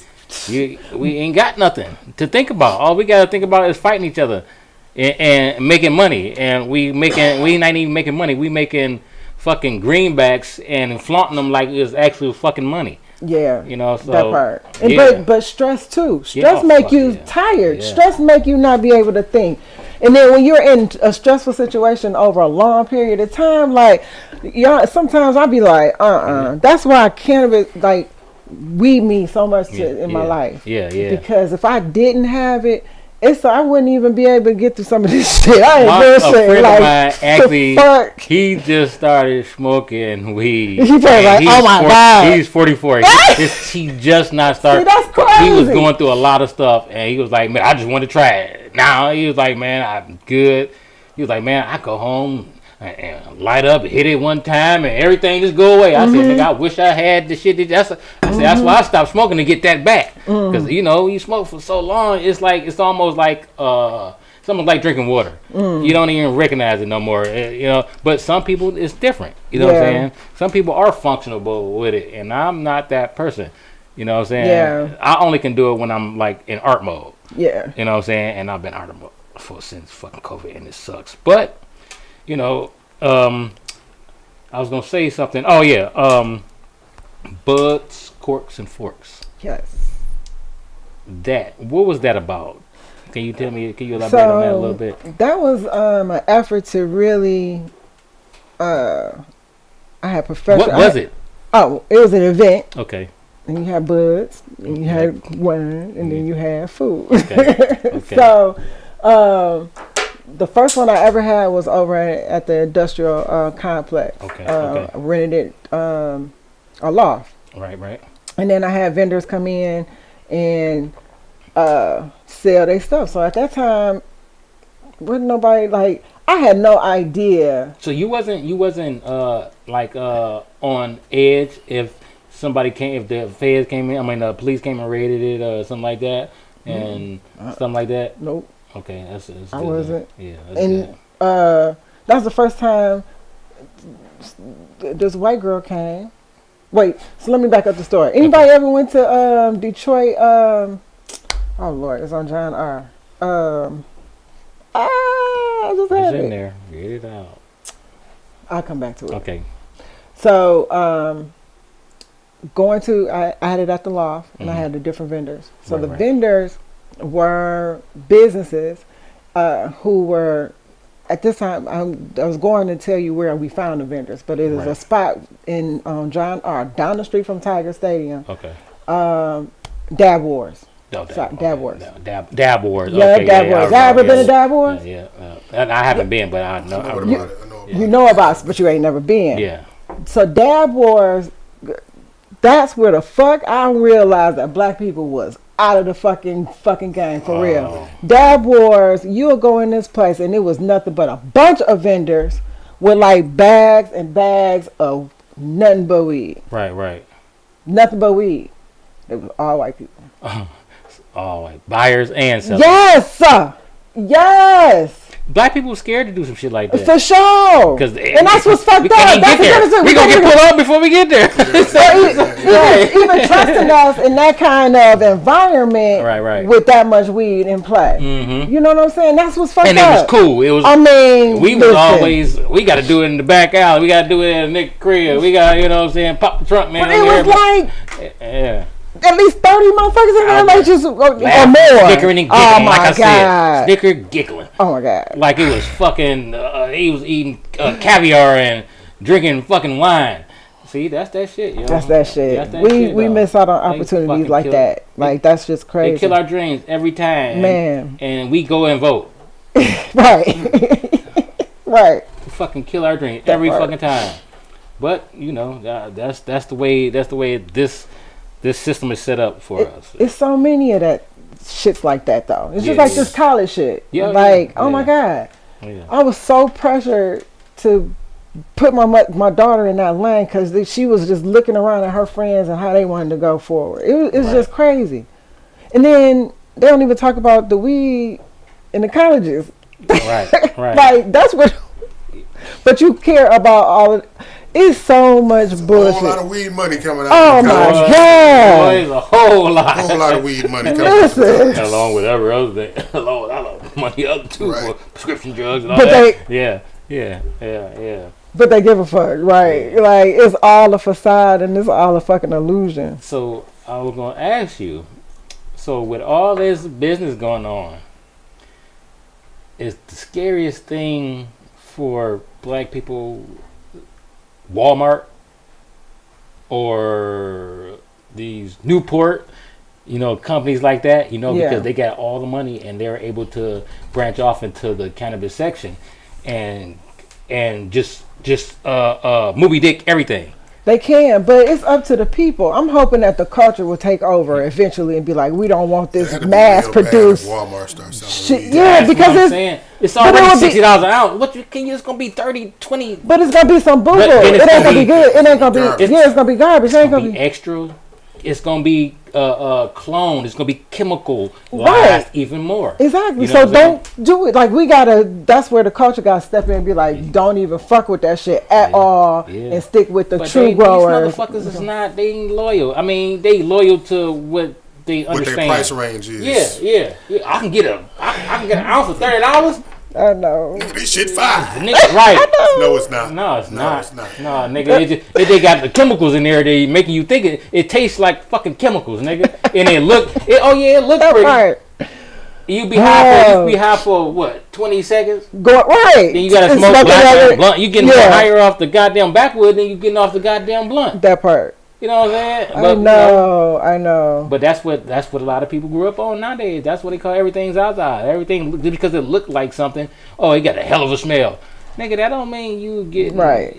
We ain't got nothing to think about. All we gotta think about is fighting each other and making money. And we not even making money. We making fucking greenbacks and flaunting them like it's actual fucking money. Yeah, so that part. And but stress too. Stress make you tired. Yeah. Stress make you not be able to think. And then when you're in a stressful situation over a long period of time, like sometimes I'll be like, That's why cannabis weed me so much in my life. Because if I didn't have it, I wouldn't even be able to get through some of this shit. I ain't bullshit. A friend of mine, actually, he just started smoking weed. He oh my God. He's 44. He just not started. See, that's crazy. He was going through a lot of stuff, and he was like, man, I just want to try it. Now he was like, man, I'm good. He was like, man, I go home and light up, hit it one time, and everything just go away. I said, nigga, I wish I had the shit. That's why I stopped smoking to get that back. Because you smoke for so long, it's almost like drinking water. You don't even recognize it no more. But some people it's different. You know what I'm saying? Some people are functional with it, and I'm not that person. You know what I'm saying? Yeah. I only can do it when I'm like in art mode. Yeah. You know what I'm saying? And I've been art mode since fucking COVID, and it sucks. But I was gonna say something. Oh yeah, buds, corks, and forks. Yes. What was that about? Can you tell me? Can you elaborate on that a little bit? That was an effort to really. I had professional. What was it? Oh, it was an event. Okay. And you had buds, and you had wine, and then you had food. Okay. So. The first one I ever had was over at the industrial complex. Okay. I rented it a loft. Right. And then I had vendors come in and sell their stuff. So at that time, wasn't nobody I had no idea. So you wasn't like on edge if somebody came, if the feds came in, I mean the police came and raided it or something like that, and something like that. Nope. Okay, that's I wasn't. Yeah. And that's the first time this white girl came. Wait, so let me back up the story. Anybody ever went to Detroit? Oh Lord, it's on John R. I just had it's in it. there. Get it out. I'll come back to it. Okay. So I had it at the loft, and I had the different vendors. So the vendors were businesses who were, at this time, I was going to tell you where we found the vendors, but it is a spot in John R. down the street from Tiger Stadium. Okay. Dab Wars. No, Dab Wars. Dab Wars. Yeah, okay, Dab Wars. Y'all ever been to Dab Wars? Yeah. I haven't been, but I know. I know about it. You know about it, but you ain't never been. Yeah. So Dab Wars, that's where the fuck I realized that black people was out of the fucking game for real. Dab Wars, you'll go in this place and it was nothing but a bunch of vendors with like bags and bags of nothing but weed. Right. Nothing but weed. It was all white people. All white buyers and sellers. Yes. Black people scared to do some shit like that. For sure. And that's what's fucked up. We're going to get pulled up before we get there. Even trusting us in that kind of environment with that much weed in play. Mm-hmm. You know what I'm saying? That's what's fucked up. And it was cool. It was. I mean, we was always, we got to do it in the back alley. We got to do it at a Nick crib. We got, you know what I'm saying, pop the trunk, man. But it was like... Yeah. At least 30 motherfuckers in there, like just or more. Snickering and giggling, oh my like I God. said. Snicker giggling. Oh my God. Like it was fucking, he was eating caviar and drinking fucking wine. See, that's that shit, yo. That's that shit. We miss out on opportunities like that. Like, that's just crazy. They kill our dreams every time. Man. And we go and vote. Right. Right. Fucking kill our dreams every fucking time. But, you know, that's the way this system is set up for us. It's so many of that shits like that though. It's just like this college shit. Oh my God. Yeah. I was so pressured to put my daughter in that lane because she was just looking around at her friends and how they wanted to go forward. It's just crazy. And then they don't even talk about the weed in the colleges. Right. Like that's what. But you care about all of. It's so much bullshit. A whole lot of weed money coming out. Oh my God! Boy, a whole lot. A whole lot of weed money coming out. Along with every other thing. Along with all the money other too for prescription drugs and all but that. Yeah. But they give a fuck, right? Yeah. Like it's all a facade and it's all a fucking illusion. So I was gonna ask you. So with all this business going on, is the scariest thing for black people Walmart or these Newport, you know, companies like that, you know, because they got all the money and they're able to branch off into the cannabis section and just Moby Dick everything. They can, but it's up to the people. I'm hoping that the culture will take over eventually and be like, we don't want this mass-produced Walmart starts selling weed. Yeah, because it's already $60 an ounce. It's gonna be 30, 20. But it's gonna be some boo boo. It ain't gonna be good. It ain't gonna be. It's gonna be garbage. It ain't gonna be extra. It's gonna be cloned. It's gonna be chemical. Last even more. Exactly. You know, so don't do it. Like we gotta. That's where the culture gotta step in and be like, don't even fuck with that shit at all, and stick with the true growers. These motherfuckers is not. They ain't loyal. I mean, they loyal to what they understand. What their price range is. Yeah. I can get an ounce for $30. I know. This shit fire. Nigga, right. No, it's not. No, it's not. No, nigga, they got the chemicals in there. They making you think it tastes like fucking chemicals, nigga. And it looks pretty. Right. You be high for what? 20 seconds. Right. Then you gotta smoke black blunt. You getting more higher off the goddamn backwood than you getting off the goddamn blunt. That part. You know what I'm saying? I know. But that's what a lot of people grew up on nowadays. That's what they call everything's outside. Everything because it looked like something. Oh, it got a hell of a smell. Nigga, that don't mean you get the high.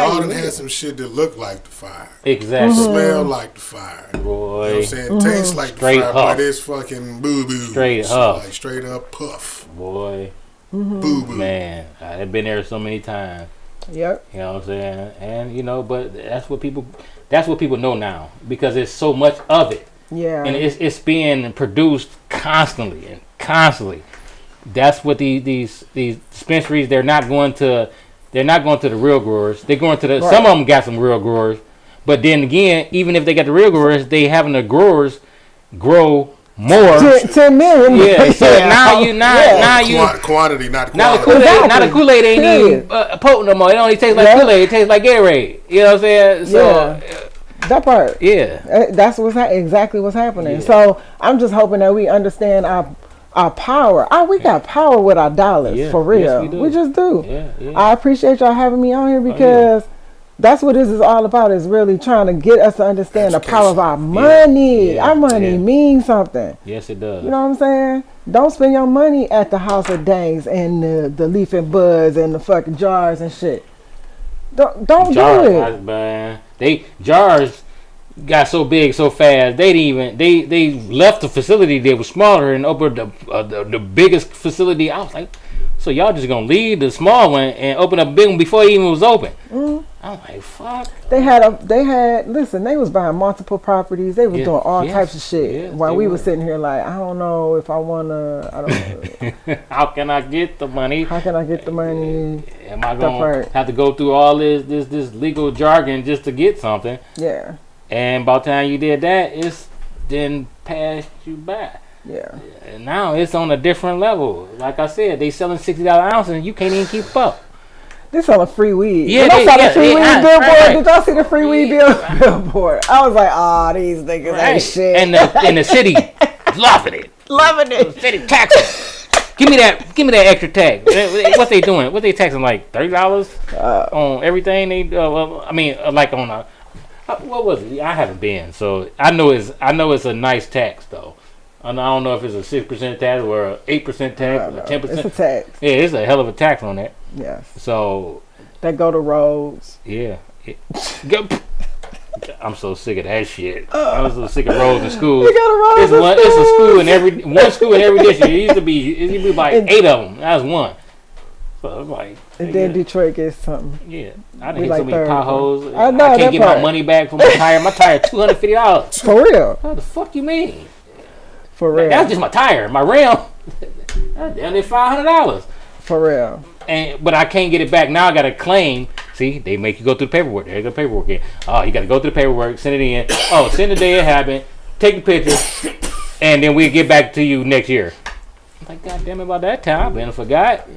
Y'all done had some shit that looked like the fire. Exactly. Smell like the fire. Boy. You know what I'm saying? Tastes like straight the fire, puff. but it's fucking boo-boo. Straight up. Like straight up puff. Boy. Boo boo. Man, I've been there so many times. Yep. You know what I'm saying? And but that's what people know now because there's so much of it. Yeah. And it's being produced constantly. That's what these dispensaries, they're not going to the real growers. They're going to some of them got some real growers. But then again, even if they got the real growers, they having the growers grow more. 10 million. Yeah. So now you quantity, not quality. Now the Kool-Aid ain't even potent no more. It only tastes like Kool-Aid. It tastes like Gatorade. You know what I'm saying? So that part. Yeah. That's exactly what's happening. Yeah. So I'm just hoping that we understand our power. We got power with our dollars, for real. Yes, we just do. Yeah. I appreciate y'all having me on here because that's what this is all about, is really trying to get us to understand the power of our money. Our money means something. Yes, it does. You know what I'm saying? Don't spend your money at the House of Thingz and the Leaf and Buds and the fucking jars and shit. Don't do it. Man, jars got so big so fast. They left the facility that was smaller and opened the biggest facility. I was like, so y'all just gonna leave the small one and open up a big one before it even was open? I'm like, fuck. They was buying multiple properties. They was doing all types of shit while we was sitting here like, I don't know if I don't know. How can I get the money? Am I gonna have to go through all this legal jargon just to get something? Yeah. And by the time you did that, it's then passed you by. Yeah. And now it's on a different level. Like I said, they selling $60 ounces and you can't even keep up. They selling free weed. Yeah, they saw the free weed billboard. Right. Did y'all see the free weed billboard? I was like, these niggas ain't shit. And the city loving it. The city taxing. Give me that extra tax. What they doing? What they taxing, like $30 on everything? They like on a what was it? I haven't been, so I know it's a nice tax though. I don't know if it's a 6% tax or an 8% tax or 10%. It's a tax. Yeah, it's a hell of a tax on that. Yes. So that go to roads. Yeah. I'm so sick of that shit. I was so sick of roads in school. It's a school in one school in every district. It used to be like 8 of them. That was one. So I'm like, and then Detroit gets something. Yeah, I didn't hit so many potholes. I can't get my money back for my tire. My tire $250. For real? What the fuck you mean? For real? That's just my tire. My rim. That's down there $500. For real? But I can't get it back now. I got to claim. See, they make you go through the paperwork. There you go, paperwork again. Oh, you got to go through the paperwork, send it in. Oh, send the day it happened. Take the picture, and then we'll get back to you next year. I'm like, God damn it, about that time, I been forgot.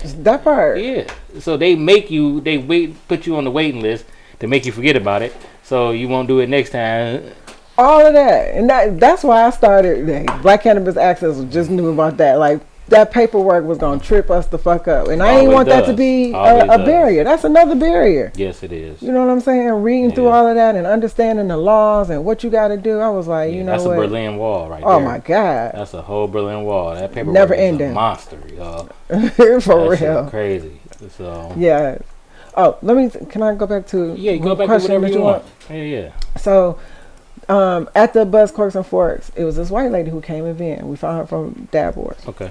That part. Yeah. So they put you on the waiting list to make you forget about it, so you won't do it next time. All of that, and that's why I started. Black Cannabis Access just knew about that. Like, that paperwork was gonna trip us the fuck up, and I didn't want that to be a barrier. That's another barrier. Yes, it is. You know what I'm saying? Reading through all of that and understanding the laws and what you got to do, I was like, you know that's what? That's a Berlin Wall right there. Oh my God. That's a whole Berlin Wall. That paperwork never is ending. A monster, y'all. For real. Crazy. So. Yeah. Oh, can I go back to? Yeah, you go back to whatever you want. Yeah. So, at the Buzz Corks and Forks, it was this white lady who came in. We found her from Dad Wars. Okay.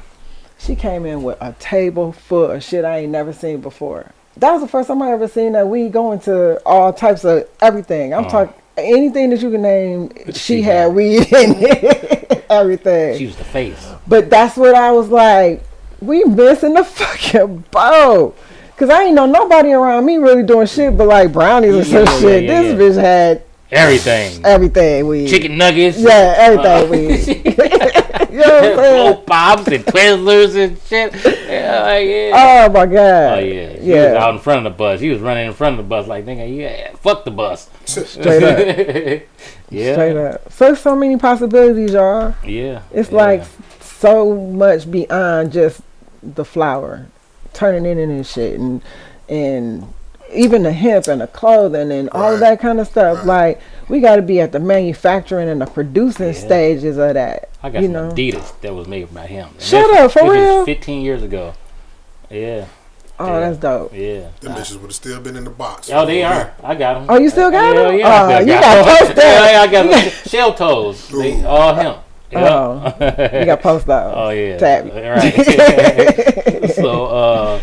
She came in with a table full of shit I ain't never seen before. That was the first time I ever seen that we go into all types of everything. I'm talking anything that you can name. She had weed in it. Everything. She was the face. But that's what I was like. We missing the fucking boat. Cause I ain't know nobody around me really doing shit but like brownies or some shit. This bitch had everything weed. Chicken nuggets. Yeah, everything weed. You know what I'm saying? Blow pops and Twizzlers and shit. Oh my God. Oh yeah. He was out in front of the bus. He was running in front of the bus like, nigga, fuck the bus. Straight up. Yeah. Straight up. So many possibilities, y'all. Yeah. It's like so much beyond just the flower, turning it into shit, and even the hemp and the clothing and all of that kind of stuff. Like, we got to be at the manufacturing and the producing stages of that. I got some Adidas that was made by him. Shut up, for real? 15 years ago. Yeah. Oh, that's dope. Yeah. Them bitches would have still been in the box. Oh, they are. I got them. Oh, you still got them? Yeah, you got post that. I got shell toes. They all him. Oh, you got post out. Oh yeah, Tap. Right. So So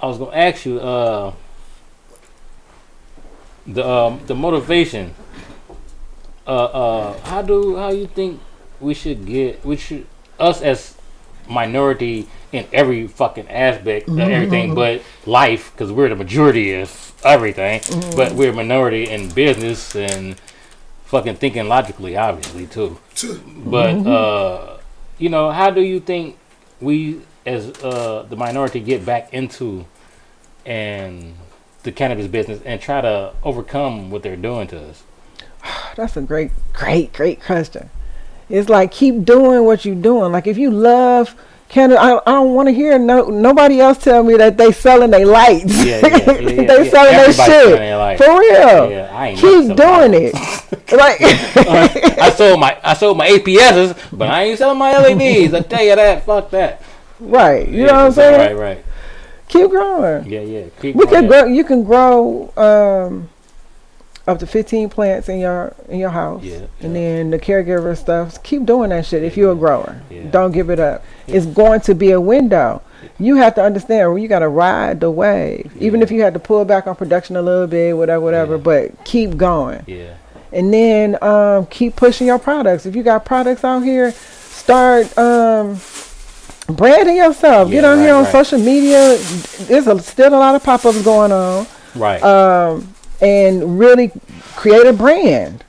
I was gonna ask you the motivation. How you think we should us as minority in every fucking aspect of everything but life, because we're the majority of everything, but we're a minority in business and fucking thinking logically, obviously, too. But how do you think we as the minority get back into and the cannabis business and try to overcome what they're doing to us? That's a great question. It's like, keep doing what you're doing. Like, if you love cannabis, I don't want to hear nobody else tell me that they selling their lights. They selling their shit. For real. Yeah, I ain't keep doing it. Like, I sold my APSs, but I ain't selling my LEDs. I tell you that. Fuck that. Right. You know what I'm saying? Right. Keep growing. Yeah. You can grow up to 15 plants in your house. And then the caregiver stuff, keep doing that shit if you're a grower. Don't give it up. It's going to be a window. You have to understand, you got to ride the wave. Even if you had to pull back on production a little bit, whatever, but keep going. And then keep pushing your products. If you got products out here, start branding yourself. Get on here on social media. There's still a lot of pop-ups going on. And really create a brand.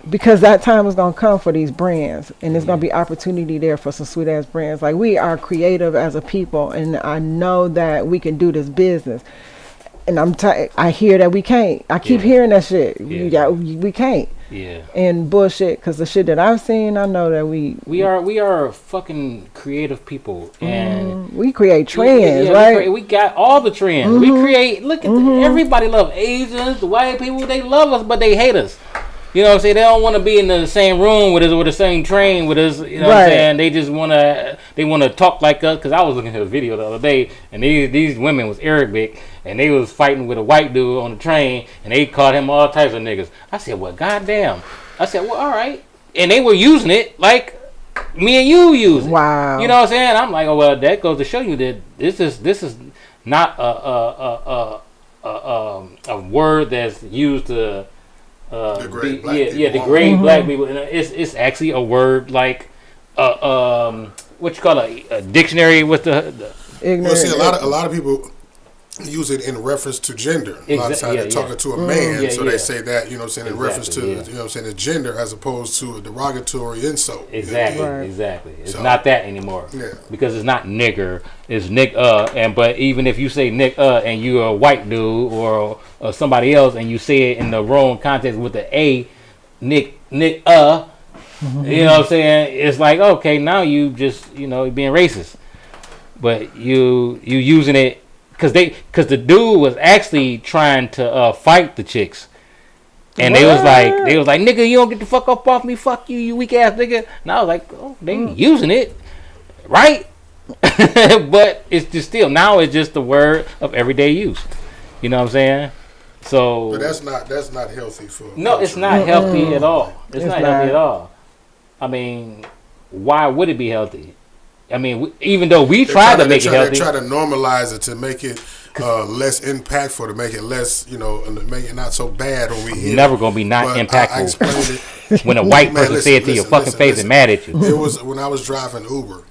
Because that time is going to come for these brands. And there's going to be opportunity there for some sweet-ass brands. Like, we are creative as a people. And I know that we can do this business. And I hear that we can't. I keep hearing that shit. We can't. And bullshit. Because the shit that I've seen, I know that we are fucking creative people. And we create trends, right? We got all the trends. We create. Look at everybody love Asians, the white people. They love us, but they hate us. You know what I'm saying? They don't want to be in the same room with us, or the same train with us. You know what I'm saying? They just want to talk like us. Because I was looking at a video the other day, and these women was Arabic, and they was fighting with a white dude on the train, and they called him all types of niggas. I said, well, goddamn. I said, well, all right. And they were using it like me and you use it. Wow. You know what I'm saying? I'm like, oh, well, that goes to show you that this is not a word that's used to degrade black people. And it's actually a word like what you call a dictionary with the ignorant. Well, see, a lot of people use it in reference to gender. A lot of times they're talking to a man, so they say that, you know what I'm saying, in reference to, you know what I'm saying, the gender, as opposed to a derogatory insult. Exactly. It's not that anymore. Because it's not nigger, it's nick and but even if you say nick and you're a white dude or somebody else and you say it in the wrong context with the a nick you know what I'm saying, it's like, okay, now you just, you're being racist. But you using it because the dude was actually trying to fight the chicks, and they was like, nigga, you don't get the fuck up off me, fuck you, you weak ass nigga. And I was like, oh, they using it, right? But it's just still, now it's just the word of everyday use. You know what I'm saying? So, but that's not healthy for. No, it's not healthy at all. It's not healthy at all. I mean, why would it be healthy? I mean, even though we try to make it healthy, they try to normalize it to make it less impactful, to make it less, and make it not so bad when we hear. Never gonna be not impactful. I explained it when a white person say it to your fucking face and mad at you. It was when I was driving Uber,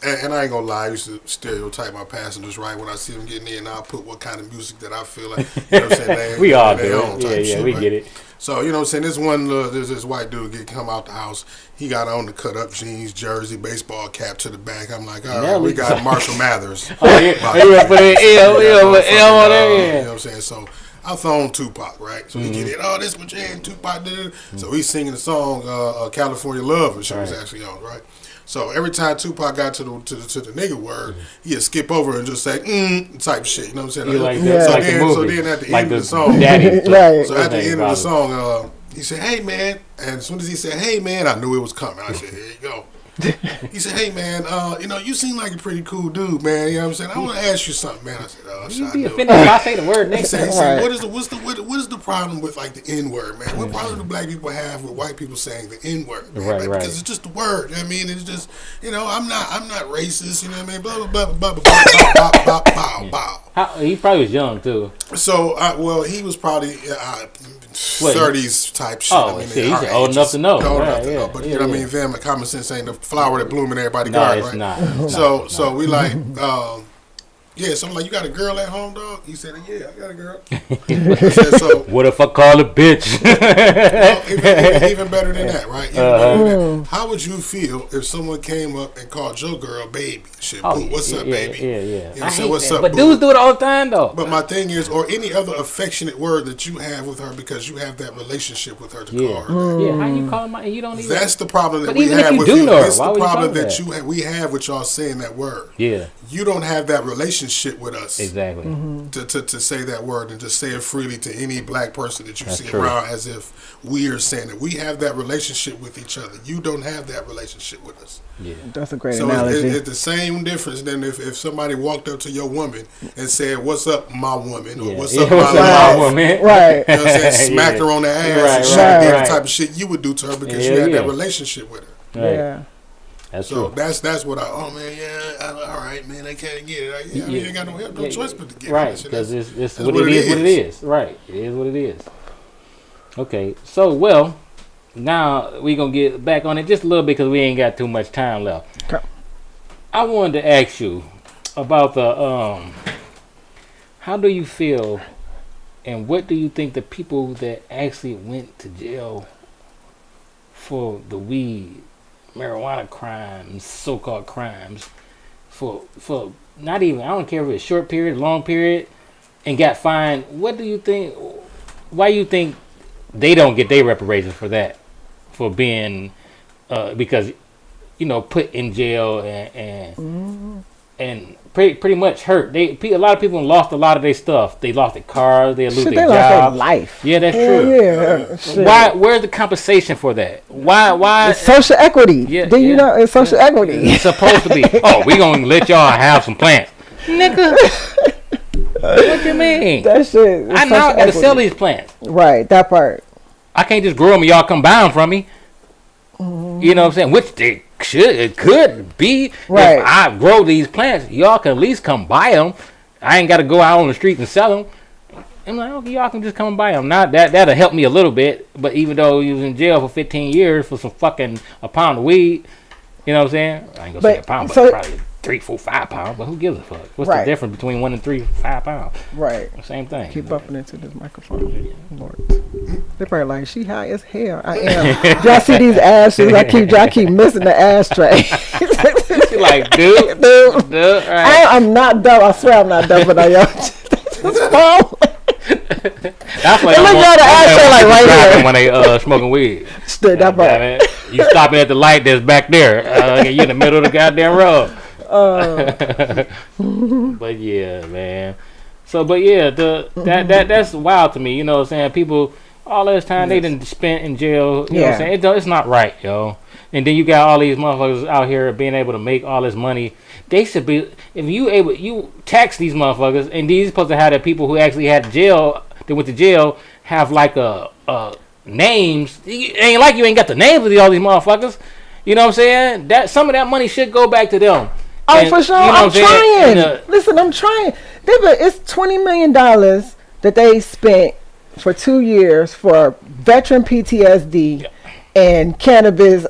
and I ain't gonna lie, I used to stereotype my passengers, right? When I see them getting in, I'll put what kind of music that I feel like. You know what I'm saying? We all do. Yeah, we get it. So, you know what I'm saying, this white dude come out the house. He got on the cut-up jeans, jersey, baseball cap to the back. I'm like, all right, we got Marshall Mathers. Oh, yeah. Put an L on there. You know what I'm saying? So, I thrown Tupac, right? So, he get in, this my jam, Tupac did it. So, he's singing the song, California Love, which was actually on, right? So every time Tupac got to the nigga word, he'd skip over and just say type shit. You know what I'm saying? Like that, so then at the end of the song, so at the end of the song, he said, "Hey man," and as soon as he said, "Hey man," I knew it was coming. I said, "Here you go." He said, "Hey man, you seem like a pretty cool dude, man. You know what I'm saying? I want to ask you something, man." I said, "Oh, You be offended if I say the word He nigga. said, what is the problem with like the N word, man? What problem do black people have with white people saying the N word, man? Right. Because it's just a word. You know what I mean? It's just, I'm not racist. You know what I mean? Blah blah blah blah blah blah blah blah. He probably was young too. So, he was probably 30s type shit. Oh, shit, he's old enough to know. Old enough to know. But you know what I mean? Them common sense ain't the flower that bloom in everybody's garden, right? Not. So we like, so I'm like, you got a girl at home, dog? He said, yeah, I got a girl. I said, so what if I call a bitch? even better than that, right? How would you feel if someone came up and called your girl baby? Shit, boo, what's up, baby? Yeah. You know, say, what's up, but boo? dudes do it all the time, though. But my thing is, or any other affectionate word that you have with her because you have that relationship with her to call her. Yeah, how you call her? You don't even. That's the problem that but we even have if you with do you. know her, That's why the would you problem call that we have with y'all saying that word. Yeah. You don't have that relationship with us. Exactly. To say that word and just say it freely to any black person that you see true. around as if we are saying it. We have that relationship with each other. You don't have that relationship with us. Yeah. That's a great So analogy. it's the same difference than if somebody walked up to your woman and said, "What's up, my woman?" or "What's up, my love?" woman? Right. You know what I'm saying? Smacked her on the ass and shit. Right. The type of shit you would do to her because you had that relationship with her. Right. Yeah. That's So true. that's what all right, man, I can't get it. I ain't got no choice but to get it. Right, because it's what it is. Right, it is what it is. Okay, so, now we're going to get back on it just a little bit because we ain't got too much time left. Okay. I wanted to ask you about the, how do you feel and what do you think the people that actually went to jail for the weed, marijuana crimes, so-called crimes, for not even, I don't care if it's short period, long period, and got fined, what do you think, why you think they don't get their reparations for that, for being, because, put in jail and pretty much hurt. A lot of people lost a lot of their stuff. They lost their cars. They lose their they jobs. lost their life. Yeah, that's true. Yeah. Why? Where's the compensation for that? Why? It's social equity. Yeah, Do you know it's social equity? It's supposed to be. Oh, we gonna let y'all have some plants, nigga. What you mean? That shit. I now gotta sell these plants. Right, that part. I can't just grow them and y'all come buy them from me. You know what I'm saying? Which it could be. Right. If I grow these plants, y'all can at least come buy them. I ain't got to go out on the street and sell them. I'm like, okay, y'all can just come and buy them. Now that'll help me a little bit. But even though he was in jail for 15 years for some fucking a pound of weed, you know what I'm saying? I ain't gonna say a pound, but probably 3, 4, 5 pounds. But who gives a fuck? What's the difference between 1 and 3, 5 pounds? Right. Same thing. Keep bumping into this microphone. Lord. They probably like, she high as hell. I am. Y'all see these ashes? I keep missing the ashtray. She like, dude. Right. I'm not dumb. I swear I'm not dumb, but I y'all just fall. That's like look at the ashtray like right here when they smoking weed. Stood that part. You stopping at the light that's back there. You in the middle of the goddamn road. But yeah, man. So, but yeah, that's wild to me. You know what I'm saying? People, all this time they didn't spend in jail. You know what I'm saying? It's not right, yo. And then you got all these motherfuckers out here being able to make all this money. They should be, if you tax these motherfuckers, and these supposed to have the people who actually had jail, that went to jail, have like a names. It ain't like you ain't got the names of all these motherfuckers. You know what I'm saying? That some of that money should go back to them. Oh, and, for sure. You know I'm trying. Listen, I'm trying. It's $20 million that they spent for 2 years for veteran PTSD and cannabis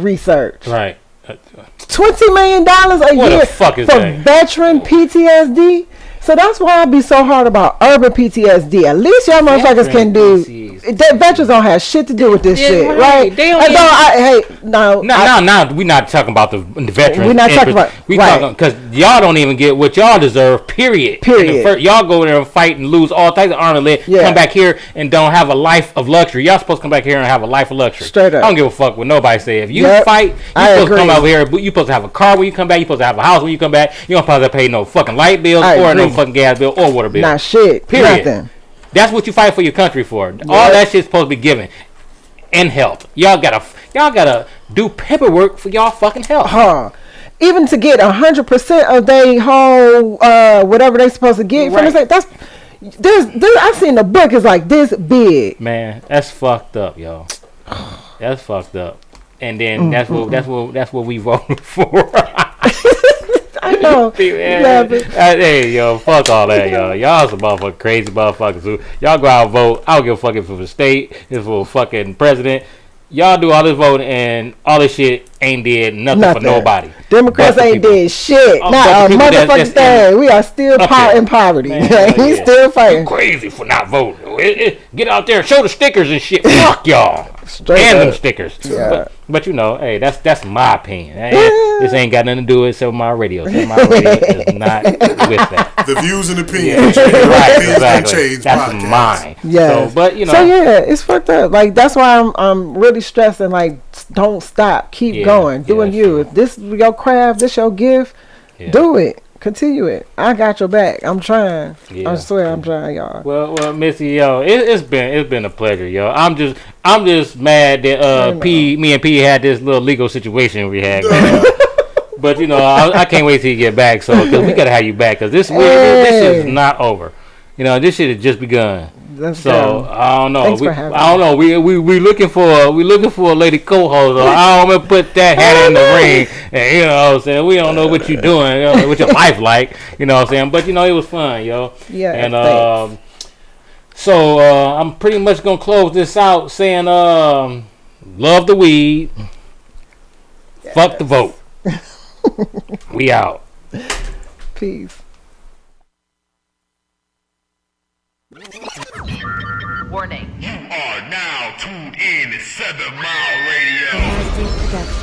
research. Right. $20 million a year for veteran PTSD. So that's why I be so hard about urban PTSD. At least y'all motherfuckers can do. That veterans don't have shit to do with this shit, right? They don't no, we're not talking about the veterans. We're not talking about. We talking because y'all don't even get what y'all deserve. Period. Y'all go there and fight and lose all types of armament. Come back here and don't have a life of luxury. Y'all supposed to come back here and have a life of luxury. Straight up. I don't give a fuck what nobody say. If you fight, you supposed to come over here. You supposed to have a car when you come back. You supposed to have a house when you come back. You don't supposed to pay no fucking light bills or no fucking gas bill or water bill. Not shit. Period. Nothing. That's what you fight for your country for. All that shit's supposed to be given. And health. Y'all gotta Y'all gotta do paperwork for y'all fucking health. Even to get 100% of they whole whatever they supposed to get from the state, that's I've seen the book is like this big. Man, that's fucked up, yo. That's fucked up. And then that's what we voted for. I know. Hey, yo, fuck all that, yo. Y'all some motherfucking crazy motherfuckers. Y'all go out and vote. I don't give a fuck if it's for the state, if for fucking president. Y'all do all this voting and all this shit ain't did nothing. For nobody. Democrats ain't did shit. Not a motherfucking thing. We are still in poverty. He's still fighting. You crazy for not voting. Get out there, show the stickers and shit. Fuck y'all. And them stickers. Yeah. But you know, hey, that's my opinion. This ain't got nothing to do with 7 Mile Radio. 7 Mile Radio is not with that. The views and opinions. Right, exactly. That's mine. Yeah. So, but you know. So yeah, it's fucked up. Like that's why I'm really stressing. Like, don't stop. Keep going. Doing you. If this your craft, this your gift, do it. Continue it. I got your back. I'm trying. I swear I'm trying, y'all. Well, Missy, yo, it's been a pleasure, yo. I'm just mad that me and P had this little legal situation we had going on. But you know, I can't wait till you get back. So, because we gotta have you back, because this shit is not over. You know, this shit has just begun. I don't know. I don't know. We looking for a lady co-host. I don't want to put that hat in the ring. And, you know what I'm saying? We don't know what you're doing, you know, what your life like. You know what I'm saying? But you know, it was fun, yo. Yeah. And so I'm pretty much gonna close this out saying, love the weed, fuck the vote. We out. Peace. Warning. You are now tuned in to 7 Mile Radio.